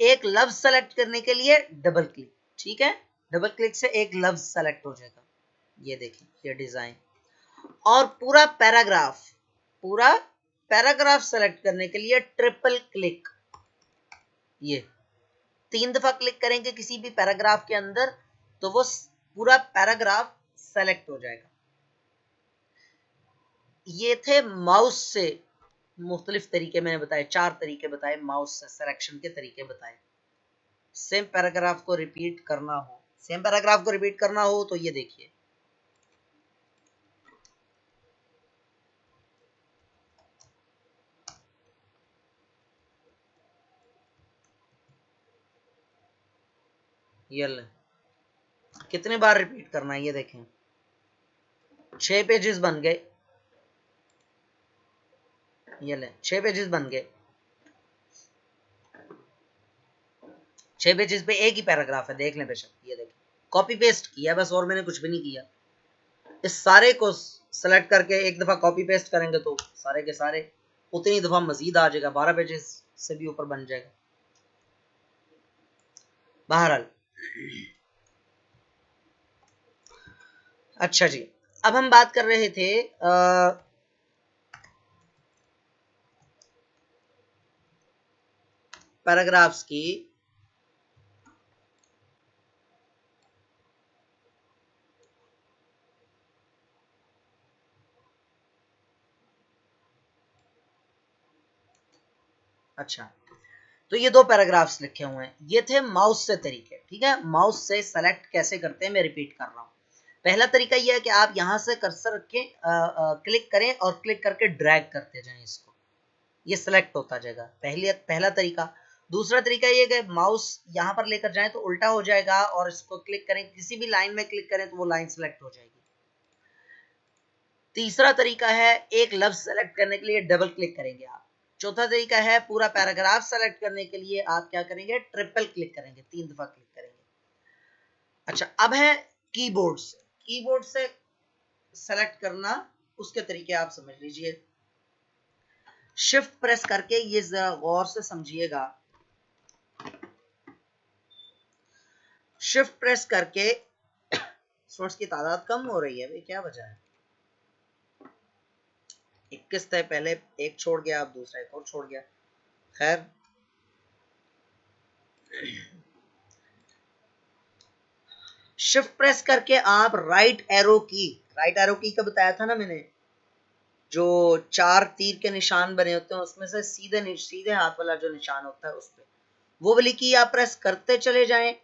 एक लफ्ज सेलेक्ट करने के लिए डबल क्लिक, ठीक है, डबल क्लिक से एक लफ्ज सेलेक्ट हो जाएगा। ये देखिए, ये डिजाइन। और पूरा पैराग्राफ सेलेक्ट करने के लिए ट्रिपल क्लिक, ये 3 दफा क्लिक करेंगे किसी भी पैराग्राफ के अंदर तो वो पूरा पैराग्राफ सेलेक्ट हो जाएगा। ये थे माउस से मुख्तलिफ तरीके मैंने बताए, 4 तरीके बताए माउस से सिलेक्शन के तरीके बताए। सेम पैराग्राफ को रिपीट करना हो तो ये देखिए, ये ले, कितने बार रिपीट करना है ये देखें। 6 पेजेस बन गए, ये ले 6 पेजेस बन गए। 6 पेजेस पे एक ही पैराग्राफ है, देख लें बेशक, ये देखें, कॉपी पेस्ट किया बस, और मैंने कुछ भी नहीं किया। इस सारे को सेलेक्ट करके एक दफा कॉपी पेस्ट करेंगे तो सारे के सारे उतनी दफा मजीद आ जाएगा, 12 पेजेस से भी ऊपर बन जाएगा। बहरहाल, अच्छा जी, अब हम बात कर रहे थे पैराग्राफ्स की। अच्छा, तो ये दो पैराग्राफ्स लिखे हुए हैं, ये थे माउस से तरीके। ठीक है, माउस से सेलेक्ट कैसे करते हैं मैं रिपीट कर रहा हूँ। पहला तरीका ये है कि आप यहाँ से कर्सर रखें, क्लिक करें और क्लिक करके ड्रैग करते जाएं इसको, ये सेलेक्ट होता जाएगा, पहला तरीका। दूसरा तरीका ये कि माउस यहाँ पर लेकर जाएं तो उल्टा हो जाएगा, और इसको क्लिक करें, किसी भी लाइन में क्लिक करें तो वो लाइन सेलेक्ट हो जाएगी। तीसरा तरीका है एक लफ्ज सेलेक्ट करने के लिए डबल क्लिक करेंगे आप। चौथा तरीका है पूरा पैराग्राफ सेलेक्ट करने के लिए आप क्या करेंगे, ट्रिपल क्लिक करेंगे, 3 दफा क्लिक करेंगे। अच्छा, अब है कीबोर्ड से, कीबोर्ड से सेलेक्ट करना, उसके तरीके आप समझ लीजिए। शिफ्ट प्रेस करके, ये जरा गौर से समझिएगा, शिफ्ट प्रेस करके सोर्स की तादाद कम हो रही है भाई, क्या वजह है? 21 थे पहले, एक छोड़ गया, अब दूसरा एक और छोड़ गया। खैर, शिफ्ट प्रेस करके आप राइट एरो की का बताया था ना मैंने, जो 4 तीर के निशान बने होते हैं उसमें से सीधे हाथ वाला जो निशान होता है उस पे, वो वाली की आप प्रेस करते चले जाएं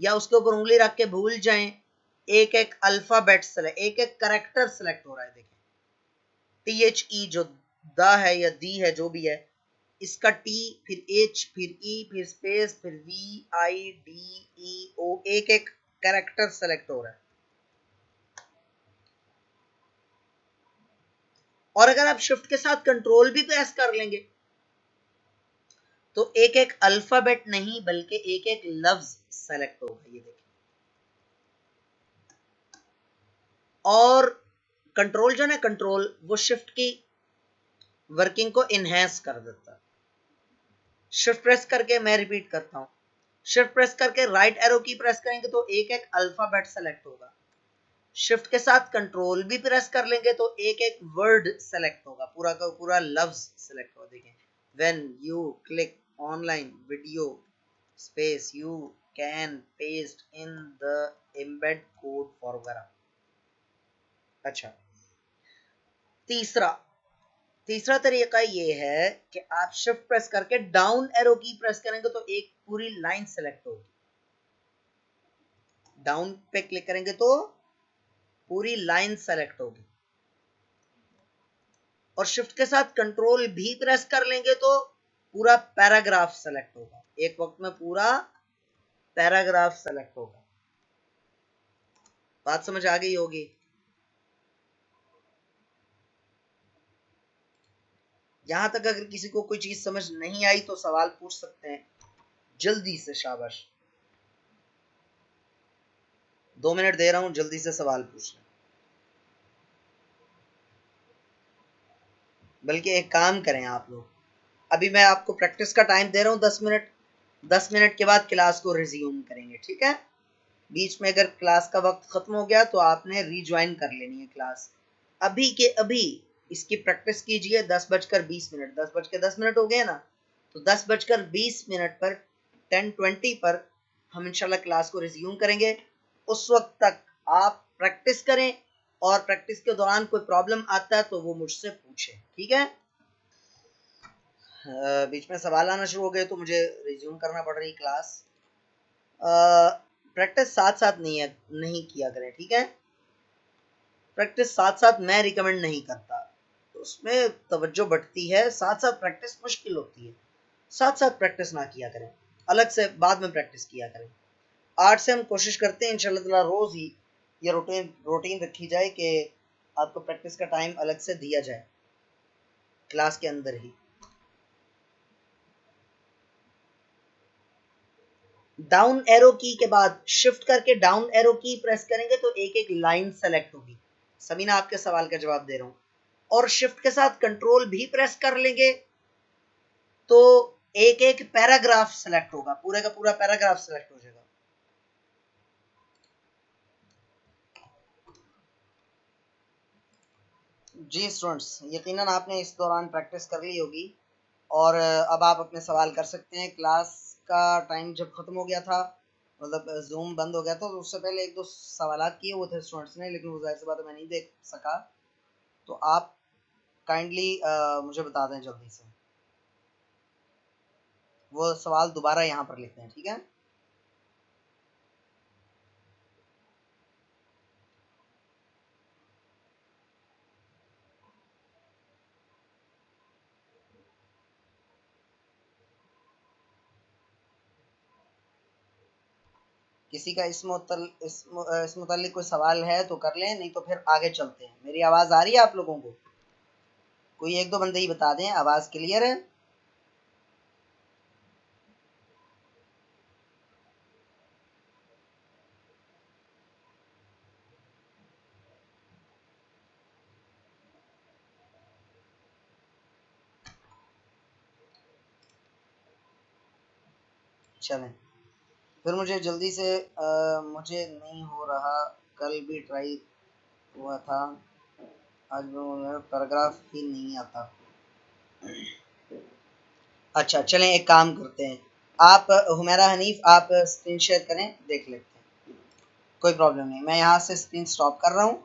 या उसके ऊपर उंगली रख के भूल जाएं। एक एक अल्फाबेट सेलेक्ट, एक एक करेक्टर सेलेक्ट हो रहा है। देखें, THE जो द है या दी है जो भी है, इसका T, फिर H, फिर E, फिर स्पेस, फिर VIDEO, एक एक करेक्टर सेलेक्ट हो रहा है। और अगर आप शिफ्ट के साथ कंट्रोल भी प्रेस कर लेंगे तो एक एक अल्फाबेट नहीं बल्कि एक एक लफ्ज सेलेक्ट होगा, ये देखिए। और कंट्रोल जो है, कंट्रोल वो शिफ्ट की वर्किंग को इनहेंस कर देता है। शिफ्ट प्रेस करके, मैं रिपीट करता हूं, शिफ्ट प्रेस करके राइट एरो की प्रेस करेंगे तो एक एक अल्फाबेट सेलेक्ट होगा। शिफ्ट के साथ कंट्रोल भी प्रेस कर लेंगे तो एक एक वर्ड सेलेक्ट होगा, पूरा का पूरा लफ्ज सेलेक्ट होगा। देखें, when you click online video space you can paste in the embed code for वगैरह। अच्छा, तीसरा तरीका ये है कि आप शिफ्ट प्रेस करके डाउन एरो की प्रेस करेंगे तो एक पूरी लाइन सेलेक्ट होगी। डाउन पे क्लिक करेंगे तो पूरी लाइन सेलेक्ट होगी। और शिफ्ट के साथ कंट्रोल भी प्रेस कर लेंगे तो पूरा पैराग्राफ सेलेक्ट होगा, एक वक्त में पूरा पैराग्राफ सेलेक्ट होगा। बात समझ आ गई होगी। यहां तक अगर किसी को कोई चीज समझ नहीं आई तो सवाल पूछ सकते हैं, जल्दी से, शाबाश। 2 मिनट दे रहा हूं, जल्दी से सवाल पूछ लें। बल्कि एक काम करें आप लोग, अभी मैं आपको प्रैक्टिस का टाइम दे रहा हूं 10 मिनट, 10 मिनट के बाद क्लास को रिज्यूम करेंगे, ठीक है? बीच में अगर क्लास का वक्त खत्म हो गया तो आपने रीज्वाइन कर लेनी है क्लास। अभी के अभी इसकी प्रैक्टिस कीजिए। 10:20, 10:10 हो गए ना, तो 10:20 पर 10:20 पर हम इंशाल्लाह क्लास को रिज्यूम करेंगे। उस वक्त तक आप प्रैक्टिस करें, और प्रैक्टिस के दौरान कोई प्रॉब्लम आता है तो वो मुझसे पूछे, ठीक है? बीच में सवाल आना शुरू हो गए तो मुझे रिज्यूम करना पड़ रही क्लास। प्रैक्टिस साथ साथ नहीं किया करें, ठीक है? प्रैक्टिस साथ साथ मैं रिकमेंड नहीं करता, तो उसमें तवज्जो बढ़ती है, साथ साथ प्रैक्टिस मुश्किल होती है। साथ साथ प्रैक्टिस ना किया करें, अलग से बाद में प्रैक्टिस किया करें। आज से हम कोशिश करते हैं इंशाल्लाह ताला रोज ही ये रूटीन रखी जाए कि आपको प्रैक्टिस का टाइम अलग से दिया जाए क्लास के अंदर ही। डाउन एरो की के बाद शिफ्ट करके डाउन एरो की प्रेस करेंगे तो एक एक लाइन सेलेक्ट होगी। समीना, आपके सवाल का जवाब दे रहा हूं। और शिफ्ट के साथ कंट्रोल भी प्रेस कर लेंगे तो एक एक पैराग्राफ सेलेक्ट होगा, पूरे का पूरा पैराग्राफ सेलेक्ट हो जाएगा। जी स्टूडेंट्स, यकीनन आपने इस दौरान प्रैक्टिस कर ली होगी, और अब आप अपने सवाल कर सकते हैं। क्लास का टाइम जब ख़त्म हो गया था, मतलब जूम बंद हो गया था, तो उससे पहले एक दो सवाल किए हुए थे स्टूडेंट्स ने, लेकिन वो जाहिर सी बात है मैं नहीं देख सका, तो आप काइंडली मुझे बता दें जल्दी से। वो सवाल दोबारा यहाँ पर लिखते हैं, ठीक है। किसी का इस मुतालिक कोई सवाल है तो कर लें, नहीं तो फिर आगे चलते हैं। मेरी आवाज आ रही है आप लोगों को? कोई एक दो बंदे ही बता दें, आवाज क्लियर है? चलें, फिर मुझे जल्दी से मुझे नहीं हो रहा, कल भी ट्राई हुआ था, आज पैराग्राफ ही नहीं आता। अच्छा चलें, एक काम करते हैं, आप हुमैरा हनीफ आप स्क्रीन शेयर करें, देख लेते हैं। कोई प्रॉब्लम नहीं, मैं यहाँ से स्क्रीन स्टॉप कर रहा हूँ।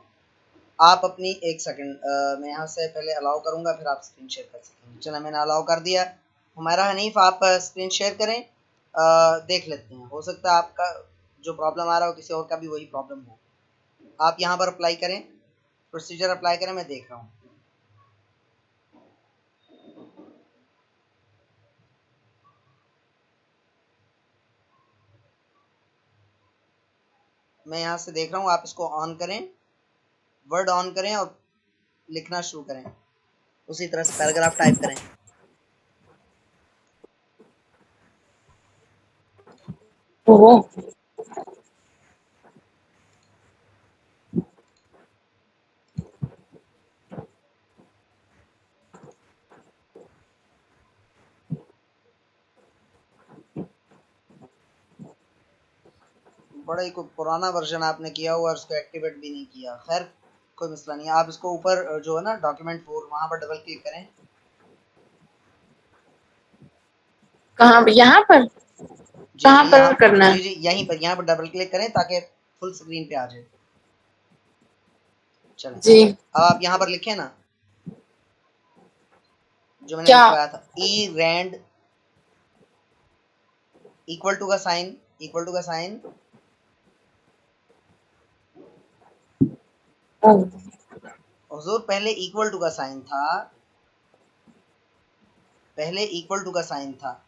आप अपनी एक सेकंड, मैं यहाँ से पहले अलाउ करूँगा, फिर आप स्क्रीन शेयर कर सकेंगे। चलो मैंने अलाउ कर दिया। हुमैरा हनीफ आप स्क्रीन शेयर करें, देख लेते हैं। हो सकता है आपका जो प्रॉब्लम आ रहा हो किसी और का भी वही प्रॉब्लम हो। आप यहाँ पर अप्लाई करें, प्रोसीजर अप्लाई करें, मैं देख रहा हूँ। मैं यहाँ से देख रहा हूँ, आप इसको ऑन करें, वर्ड ऑन करें और लिखना शुरू करें। उसी तरह से पैराग्राफ टाइप करें। ओहो, बड़ा ही कोई पुराना वर्जन आपने किया हुआ, उसको एक्टिवेट भी नहीं किया। खैर कोई मसला नहीं है। आप इसको ऊपर जो है ना डॉक्यूमेंट 4 वहां पर डबल क्लिक करें। कहाँ पर? यहाँ पर जी कहाँ जी यहाँ, पर करना जी है? जी यहीं पर, यहाँ पर डबल क्लिक करें ताकि फुल स्क्रीन पे आ जाए। चलें, जी। अब आप यहाँ पर लिखें ना जो मैंने क्या? लिखवाया था, ई रैंड इक्वल टू का साइन, इक्वल टू का साइन। ओ, हुजूर पहले इक्वल टू का साइन था, पहले इक्वल टू का साइन था।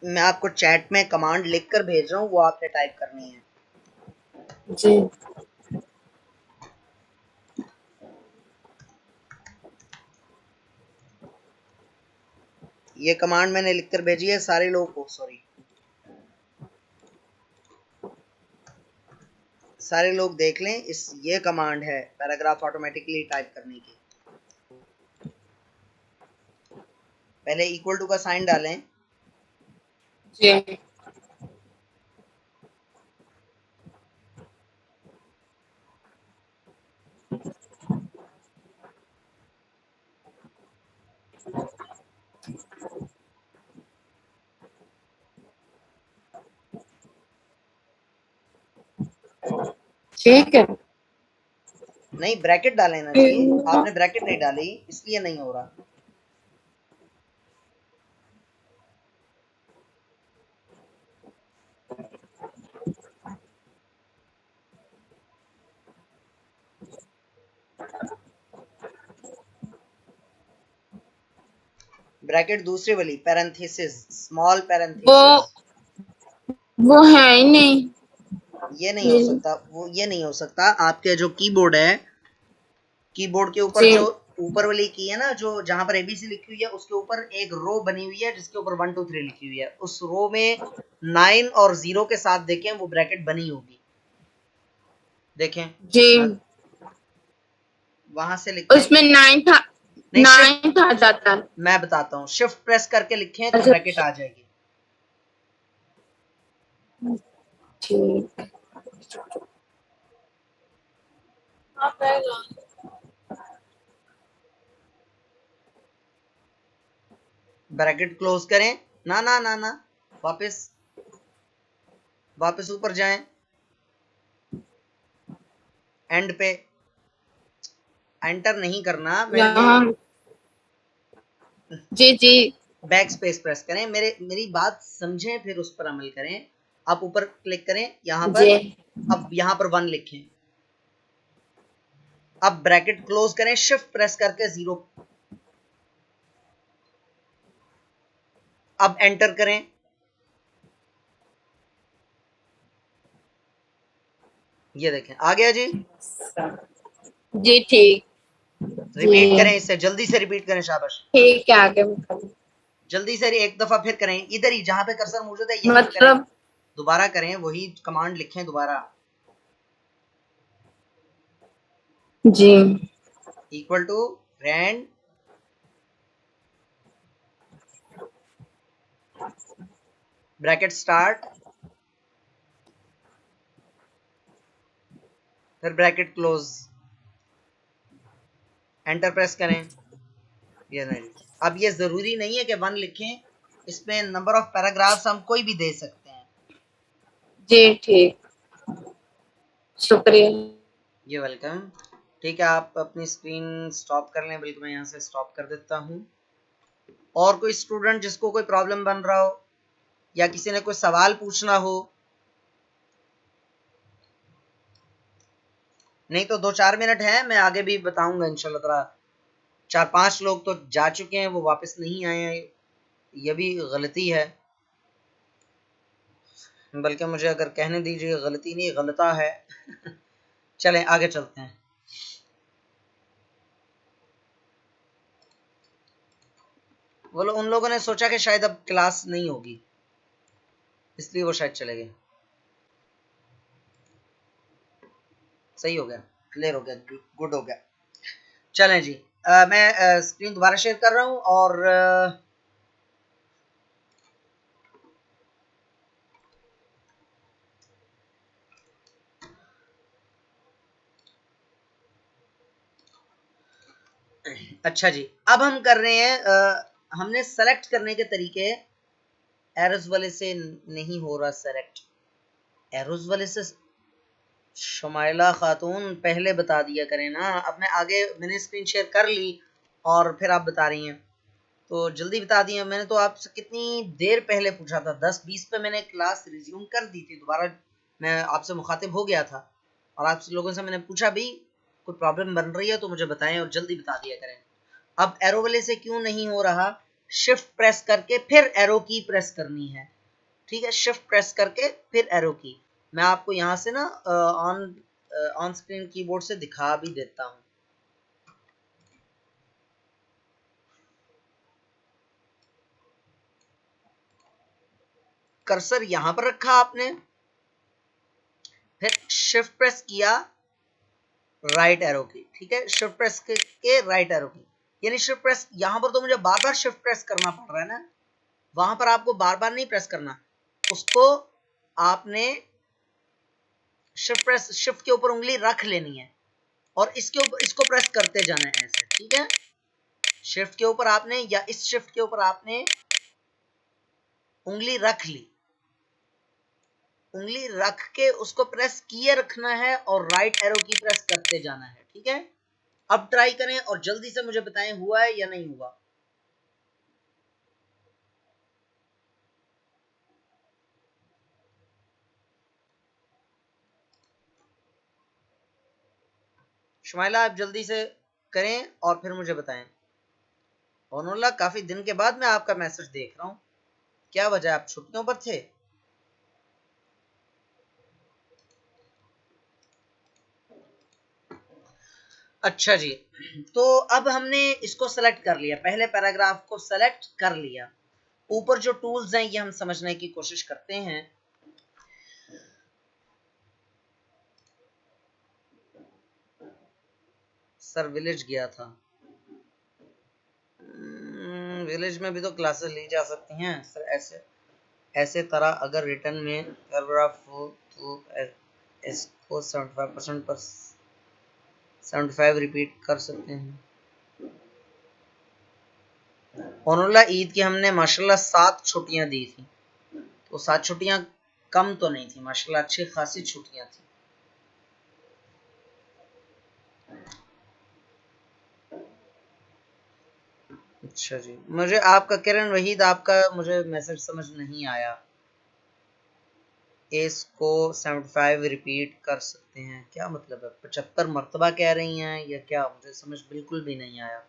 मैं आपको चैट में कमांड लिख कर भेज रहा हूँ, वो आपने टाइप करनी है। जी। ये कमांड मैंने लिख कर भेजी है सारे लोग को, सॉरी सारे लोग देख लें। ये कमांड है पैराग्राफ ऑटोमेटिकली टाइप करने की। पहले इक्वल टू का साइन डालें। जी। ठीक है। नहीं, ब्रैकेट डालना चाहिए, आपने ब्रैकेट नहीं डाली इसलिए नहीं हो रहा। ब्रैकेट दूसरी वाली, पैरेंथेसिस, स्मॉल वो पैरेंथेसिस। वो है ही नहीं। ये नहीं हो सकता, वो ये नहीं हो सकता। आपके जो कीबोर्ड है, कीबोर्ड के ऊपर जी जो ऊपर वाली की है ना, जो जहां पर एबीसी लिखी हुई है, उसके ऊपर एक रो बनी हुई है जिसके ऊपर 1 2 3 लिखी हुई है। उस रो में 9 और 0 के साथ देखें, वो ब्रैकेट बनी होगी, देखें। जी। वहां से लिखें। उसमें नहीं, शिफ्ट, नाइन्थ आ जाता है। मैं बताता हूँ, शिफ्ट प्रेस करके लिखें तो अच्छा ब्रैकेट आ जाएगी। ठीक। ब्रैकेट क्लोज करें। ना ना ना ना, वापस वापस ऊपर जाएं, एंड पे एंटर नहीं करना। मैंने ये यहाँ। जी जी। बैक स्पेस प्रेस करें, मेरी बात समझें फिर उस पर अमल करें। आप ऊपर क्लिक करें यहाँ पर, जी अब यहाँ पर 1 लिखें, अब ब्रैकेट क्लोज करें, शिफ्ट प्रेस करके 0, अब एंटर करें। ये देखें आ गया जी। जी ठीक। रिपीट जी करें, इससे जल्दी से रिपीट करें, शाबाश। ठीक है, आगे जल्दी से एक दफा फिर करें, इधर ही जहां पे कर्सर मौजूद है यहीं पर करें, मतलब दोबारा करें, वही कमांड लिखें दोबारा, g equal to rand bracket start, फिर ब्रैकेट क्लोज, एंटर प्रेस करें। ये नहीं, अब ये जरूरी नहीं है कि 1 लिखें, इसमें नंबर ऑफ पैराग्राफ्स हम कोई भी दे सकते हैं। जी ठीक, शुक्रिया। ये वेलकम। ठीक है, आप अपनी स्क्रीन स्टॉप कर लें, बल्कि मैं यहाँ से स्टॉप कर देता हूँ। और कोई स्टूडेंट जिसको कोई प्रॉब्लम बन रहा हो या किसी ने कोई सवाल पूछना हो, नहीं तो 2-4 मिनट है, मैं आगे भी बताऊंगा इंशाल्लाह ताला। 4-5 लोग तो जा चुके हैं, वो वापस नहीं आए हैं, ये भी गलती है, बल्कि मुझे अगर कहने दीजिए गलती नहीं गलता है। चलें आगे चलते हैं। वो लोग, उन लोगों ने सोचा कि शायद अब क्लास नहीं होगी, इसलिए वो शायद चले गए। सही हो गया, क्लियर हो गया, गुड हो गया। चलें जी, मैं स्क्रीन दोबारा शेयर कर रहा हूँ और अच्छा जी, अब हम कर रहे हैं, हमने सेलेक्ट करने के तरीके एरोज वाले से नहीं हो रहा सेलेक्ट, एरोज वाले से शुमाइला खातून पहले बता दिया करें ना। अब मैं आगे, मैंने स्क्रीन शेयर कर ली और फिर आप बता रही हैं, तो जल्दी बता दिया। मैंने तो आपसे कितनी देर पहले पूछा था, 10-20 पे मैंने क्लास रिज्यूम कर दी थी, दोबारा मैं आपसे मुखातिब हो गया था और आप लोगों से मैंने पूछा भी कोई प्रॉब्लम बन रही है तो मुझे बताएं और जल्दी बता दिया करें। अब एरो वाले से क्यों नहीं हो रहा, शिफ्ट प्रेस करके फिर एरो की प्रेस करनी है, ठीक है, शिफ्ट प्रेस करके फिर एरो की। मैं आपको यहाँ से ना ऑन स्क्रीन कीबोर्ड से दिखा भी देता हूँ। कर्सर यहाँ पर रखा आपने, फिर शिफ्ट प्रेस किया राइट एरो की, ठीक है, शिफ्ट प्रेस के राइट एरो की, यानी शिफ्ट प्रेस यहाँ पर तो मुझे बार बार शिफ्ट प्रेस करना पड़ रहा है ना, वहां पर आपको बार बार नहीं प्रेस करना, उसको आपने शिफ्ट के ऊपर उंगली रख लेनी है और इसके ऊपर इसको प्रेस करते जाना है ऐसे, ठीक है, शिफ्ट के ऊपर आपने या इस शिफ्ट के ऊपर आपने उंगली रख ली, उंगली रख के उसको प्रेस किए रखना है और राइट एरो की प्रेस करते जाना है, ठीक है। अब ट्राई करें और जल्दी से मुझे बताएं हुआ है या नहीं हुआ। शुमाइला आप जल्दी से करें और फिर मुझे बताएं। ओनुल्ला, काफी दिन के बाद मैं आपका मैसेज देख रहा हूं, क्या वजह, आप छुट्टियों पर थे? अच्छा जी, तो अब हमने इसको सेलेक्ट कर लिया, पहले पैराग्राफ को सेलेक्ट कर लिया, ऊपर जो टूल्स हैं ये हम समझने की कोशिश करते हैं। सर विलेज गया था, विलेज में भी तो क्लासेस ली जा सकती हैं सर, ऐसे ऐसे तरह अगर रिटर्न में पैराग्राफ हो तो इसको 75% पर 75 रिपीट कर सकते हैं। ओनुल्ला, ईद की हमने माशाल्लाह 7 छुट्टियां दी थी, तो 7 छुट्टियां कम तो नहीं थी, माशाल्लाह अच्छी खासी छुट्टियां थी। अच्छा जी, मुझे आपका किरण वहीद आपका मुझे मैसेज समझ नहीं आया। इसको 75 रिपीट कर सकते हैं, क्या मतलब है? 75 मरतबा कह रही हैं या क्या? मुझे समझ बिल्कुल भी नहीं आया।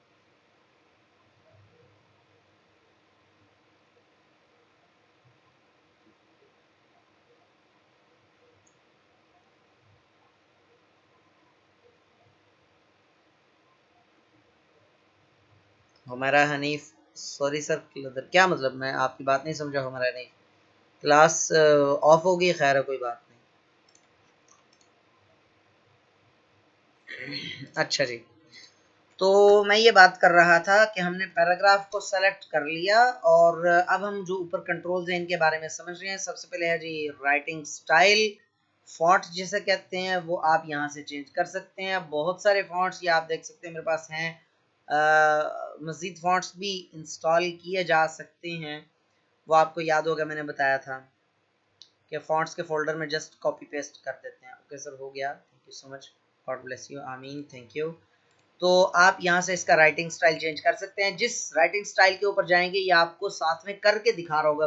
हमारा हनीफ, सॉरी सर, क्या मतलब? मैं आपकी बात नहीं समझा। हमारा हनीफ, क्लास ऑफ होगी, खैर है, कोई बात नहीं। अच्छा जी, तो मैं ये बात कर रहा था कि हमने पैराग्राफ को सेलेक्ट कर लिया और अब हम जो ऊपर कंट्रोल्स हैं इनके बारे में समझ रहे हैं। सबसे पहले है जी राइटिंग स्टाइल। फॉन्ट जिसे कहते हैं वो आप यहाँ से चेंज कर सकते हैं। बहुत सारे फॉन्ट्स ये आप देख सकते हैं मेरे पास हैं। मज़ीद फॉन्ट्स भी इंस्टॉल किए जा सकते हैं। वो आपको याद होगा मैंने बताया था कि फॉन्ट्स के फोल्डर में जस्ट कॉपी पेस्ट कर देते हैं। ओके सर, हो गया, thank you so much, God bless you, आमीन, थैंक यू। तो आप यहाँ से इसका राइटिंग स्टाइल चेंज कर सकते हैं। जिस राइटिंग स्टाइल के ऊपर जाएंगे ये आपको साथ में करके दिखा रहा होगा,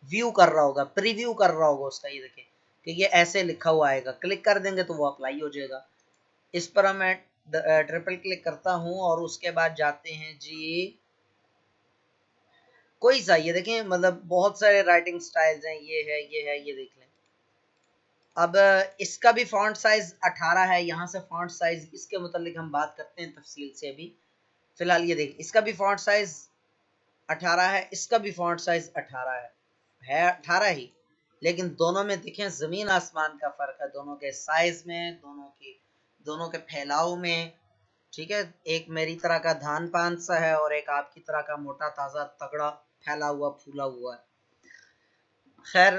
व्यू कर रहा होगा, प्रीव्यू कर रहा होगा उसका। ये देखें कि ये ऐसे लिखा हुआ आएगा, क्लिक कर देंगे तो वो अप्लाई हो जाएगा। इस पर मैं ट्रिपल क्लिक करता हूँ और उसके बाद जाते हैं जी कोई सा, ये देखें, मतलब बहुत सारे राइटिंग स्टाइल्स हैं, ये है, ये है, ये देख लें। अब इसका भी फॉन्ट साइज 18 है। यहाँ से फॉन्ट साइज इसके मुतालिक हम बात करते हैं तफसील से। अभी फिलहाल ये देख, इसका भी फॉन्ट साइज 18 है, इसका भी फॉन्ट साइज 18 है 18 ही, लेकिन दोनों में देखें जमीन आसमान का फर्क है, दोनों के साइज में, दोनों के फैलाव में। ठीक है, एक मेरी तरह का धान पान सा है और एक आपकी तरह का मोटा ताजा तगड़ा फैला हुआ फूला हुआ है। खैर,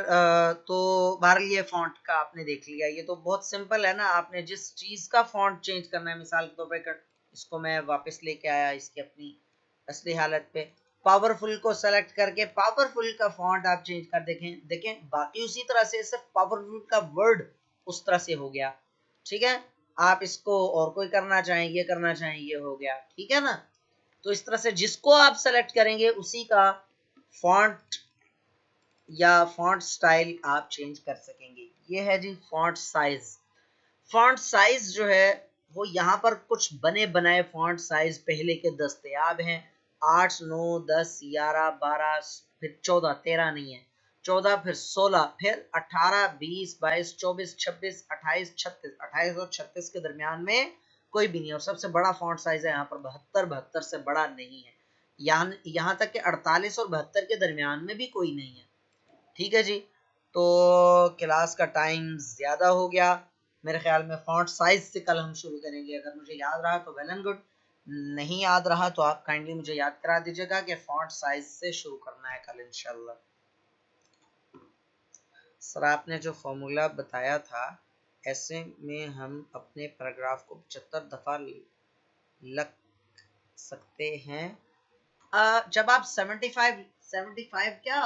तो बहरहाल ये फॉन्ट का आपने देख लिया। ये तो बहुत सिंपल है ना। आपने जिस चीज का फॉन्ट चेंज करना है, मिसाल के तौर पर इसको मैं वापस लेके आया इसकी अपनी असली हालत पे, पावरफुल को सेलेक्ट करके पावरफुल का फॉन्ट आप चेंज कर देखें, बाकी उसी तरह से, सिर्फ पावरफुल का वर्ड उस तरह से हो गया। ठीक है, आप इसको और कोई करना चाहें, ये करना चाहें, ये हो गया। ठीक है ना? तो इस तरह से जिसको आप सेलेक्ट करेंगे उसी का फॉन्ट या फॉन्ट स्टाइल आप चेंज कर सकेंगे। ये है जी फॉन्ट साइज। फॉन्ट साइज जो है वो यहाँ पर कुछ बने बनाए फॉन्ट साइज पहले के दस्तयाब हैं। 8, 9, 10, 11, 12, फिर 14, 13 नहीं है, 14, फिर 16, फिर 18, 20, 22, 24, 26, 28, 36, 28 और 36 के दरमियान में कोई भी नहीं। और सबसे बड़ा फॉन्ट साइज है यहाँ पर 72, 72 से बड़ा नहीं है। यहाँ तक कि 48 और 72 के दरमियान में भी कोई नहीं है। ठीक है जी, तो क्लास का टाइम ज़्यादा हो गया। मेरे ख्याल में फ़ॉन्ट साइज़ से कल हम शुरू करेंगे। अगर मुझे याद रहा तो वेल एंड गुड, नहीं याद रहा तो आप काइंडली मुझे याद करा दीजिएगा कि फ़ॉन्ट साइज़ से शुरू करना है कल इंशाल्लाह। सर आपने जो फॉर्मूला बताया था, ऐसे में हम अपने पैराग्राफ को 75 दफ़ा लिख सकते हैं। जब आप 75 क्या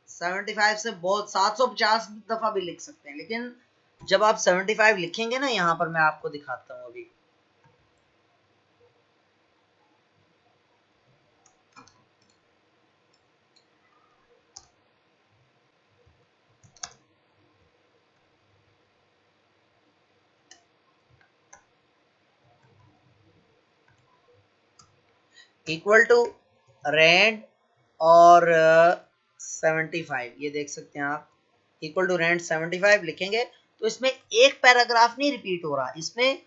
75 से बहुत 750 दफा भी लिख सकते हैं, लेकिन जब आप 75 लिखेंगे ना, यहाँ पर मैं आपको दिखाता हूँ अभी। इक्वल टू रेंड और 75, ये देख सकते हैं आप। इक्वल टू रेंड 75 लिखेंगे तो इसमें एक पैराग्राफ नहीं रिपीट हो रहा, इसमें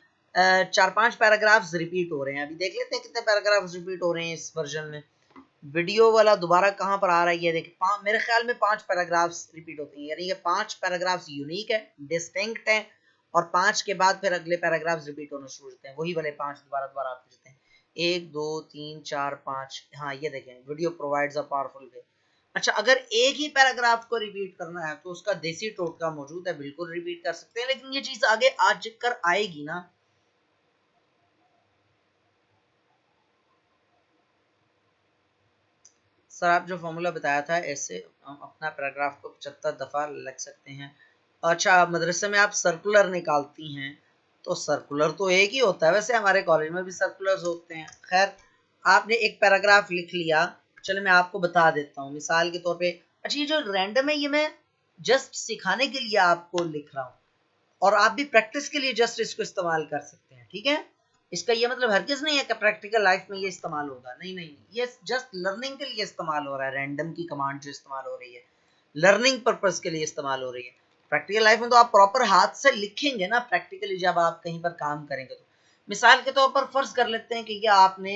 4-5 पैराग्राफ्स रिपीट हो रहे हैं। अभी देख लेते हैं कितने पैराग्राफ्स रिपीट हो रहे हैं इस वर्जन में। वीडियो वाला दोबारा कहाँ पर आ रहा है, ये देखिए, मेरे ख्याल में 5 पैराग्राफ्स रिपीट होती हैं, यानी ये 5 पैराग्राफ्स यूनिक है, डिस्टिंक्ट है, और 5 के बाद फिर अगले पैराग्राफ्स रिपीट होना शुरू होते हैं, वही वाले 5 दोबारा दोबारा आते जाते हैं। 1, 2, 3, 4, 5। हाँ, ये देखें, वीडियो प्रोवाइड्स अ पावरफुल वे। अच्छा, अगर एक ही पैराग्राफ को रिपीट करना है तो उसका देसी टोटका मौजूद है, बिल्कुल रिपीट कर सकते हैं, लेकिन ये चीज आगे आज कर आएगी ना। सर आप जो फॉर्मूला बताया था, ऐसे हम अपना पैराग्राफ को 75 दफ़ा लिख सकते हैं। अच्छा, मदरसे में आप सर्कुलर निकालती हैं तो सर्कुलर तो एक ही होता है, वैसे हमारे कॉलेज में भी सर्कुलर्स होते हैं। खैर, आपने एक पैराग्राफ लिख लिया, चलो मैं आपको बता देता हूँ मिसाल के तौर पे। अच्छा, ये जो रैंडम है ये मैं जस्ट सिखाने के लिए आपको लिख रहा हूँ, और आप भी प्रैक्टिस के लिए जस्ट इसको इस्तेमाल कर सकते हैं, ठीक है। इसका ये मतलब हरगिज नहीं है कि प्रैक्टिकल लाइफ में ये इस्तेमाल होगा, नहीं नहीं, ये जस्ट लर्निंग के लिए इस्तेमाल हो रहा है। रैंडम की कमांड जो इस्तेमाल हो रही है लर्निंग पर्पस के लिए इस्तेमाल हो रही है। प्रैक्टिकल लाइफ में तो आप प्रॉपर हाथ से लिखेंगे ना, प्रैक्टिकली जब आप कहीं पर काम करेंगे तो। मिसाल के तौर पर फर्ज कर लेते हैं कि ये आपने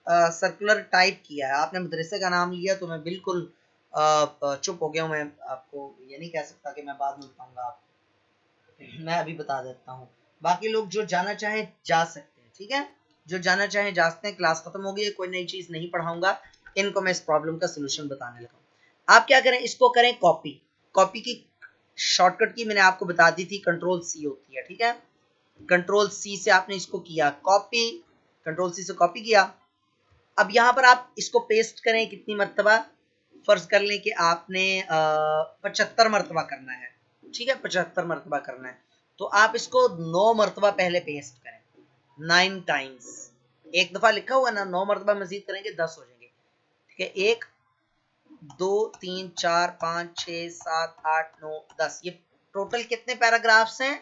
सर्कुलर टाइप किया है, आपने मदरसे का नाम लिया, तो मैं बिल्कुल चुप हो गया हूँ। मैं आपको ये नहीं कह सकता कि मैं बाद में बताऊंगा आपको, मैं अभी बता देता हूँ। बाकी लोग जो जाना चाहें जा सकते हैं, ठीक है, जो जाना चाहें जा सकते हैं। क्लास खत्म हो गई है, कोई नई चीज नहीं पढ़ाऊंगा, इनको मैं इस प्रॉब्लम का सोल्यूशन बताने लगा। आप क्या करें, इसको करें कॉपी। कॉपी की शॉर्टकट की मैंने आपको बता दी थी, कंट्रोल सी होती है, ठीक है। कंट्रोल सी से आपने इसको किया कॉपी, कंट्रोल सी से कॉपी किया। अब यहाँ पर आप इसको पेस्ट करें कितनी मरतबा, फर्ज कर लें कि आपने 75 मरतबा करना है, ठीक है, 75 मरतबा करना है, तो आप इसको 9 मरतबा पहले पेस्ट करें, 9 टाइम्स। एक दफा लिखा हुआ ना, 9 मरतबा मजीद करेंगे 10 हो जाएंगे, ठीक है। 1 2 3 4 5 6 7 8 9 10, ये टोटल कितने पैराग्राफ्स हैं,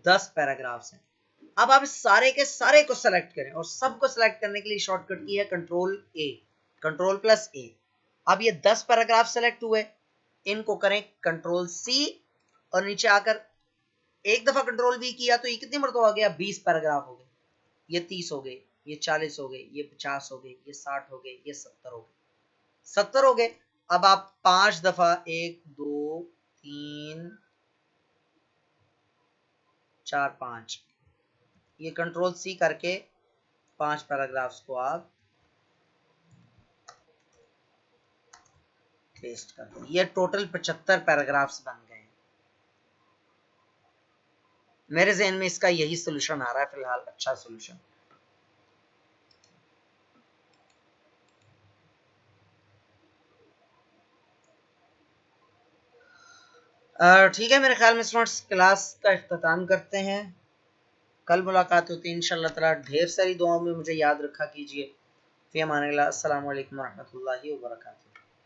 10 पैराग्राफ्स हैं। अब आप सारे के सारे को सेलेक्ट करें, और सबको सेलेक्ट करने के लिए शॉर्टकट की है कंट्रोल ए, कंट्रोल प्लस ए। अब ये 10 पैराग्राफ सेलेक्ट हुए, इनको करें कंट्रोल सी, और नीचे आकर एक दफा कंट्रोल वी किया तो ये कितनी मरतबा हो गया, 20 पैराग्राफ हो गए। ये 30 हो गए, ये 40 हो गए, ये 50 हो गए, ये 60 हो गए, ये 70 हो गए, 70 हो गए। अब आप 5 दफा 1 2 3 4 5, ये कंट्रोल सी करके 5 पैराग्राफ्स को आप पेस्ट कर दो। ये टोटल 75 पैराग्राफ्स बन गए। मेरे ज़हन में इसका यही सोल्यूशन आ रहा है फिलहाल, अच्छा सोल्यूशन। ठीक है, मेरे ख्याल में स्टूडेंट्स क्लास का इख्तिताम करते हैं, कल मुलाकात होती है इंशाल्लाह ताला। ढेर सारी दुआओं में मुझे याद रखा कीजिए। फ़ी अमानिल्लाह, अस्सलामु अलैकुम व रहमतुल्लाहि व बरकातुहू।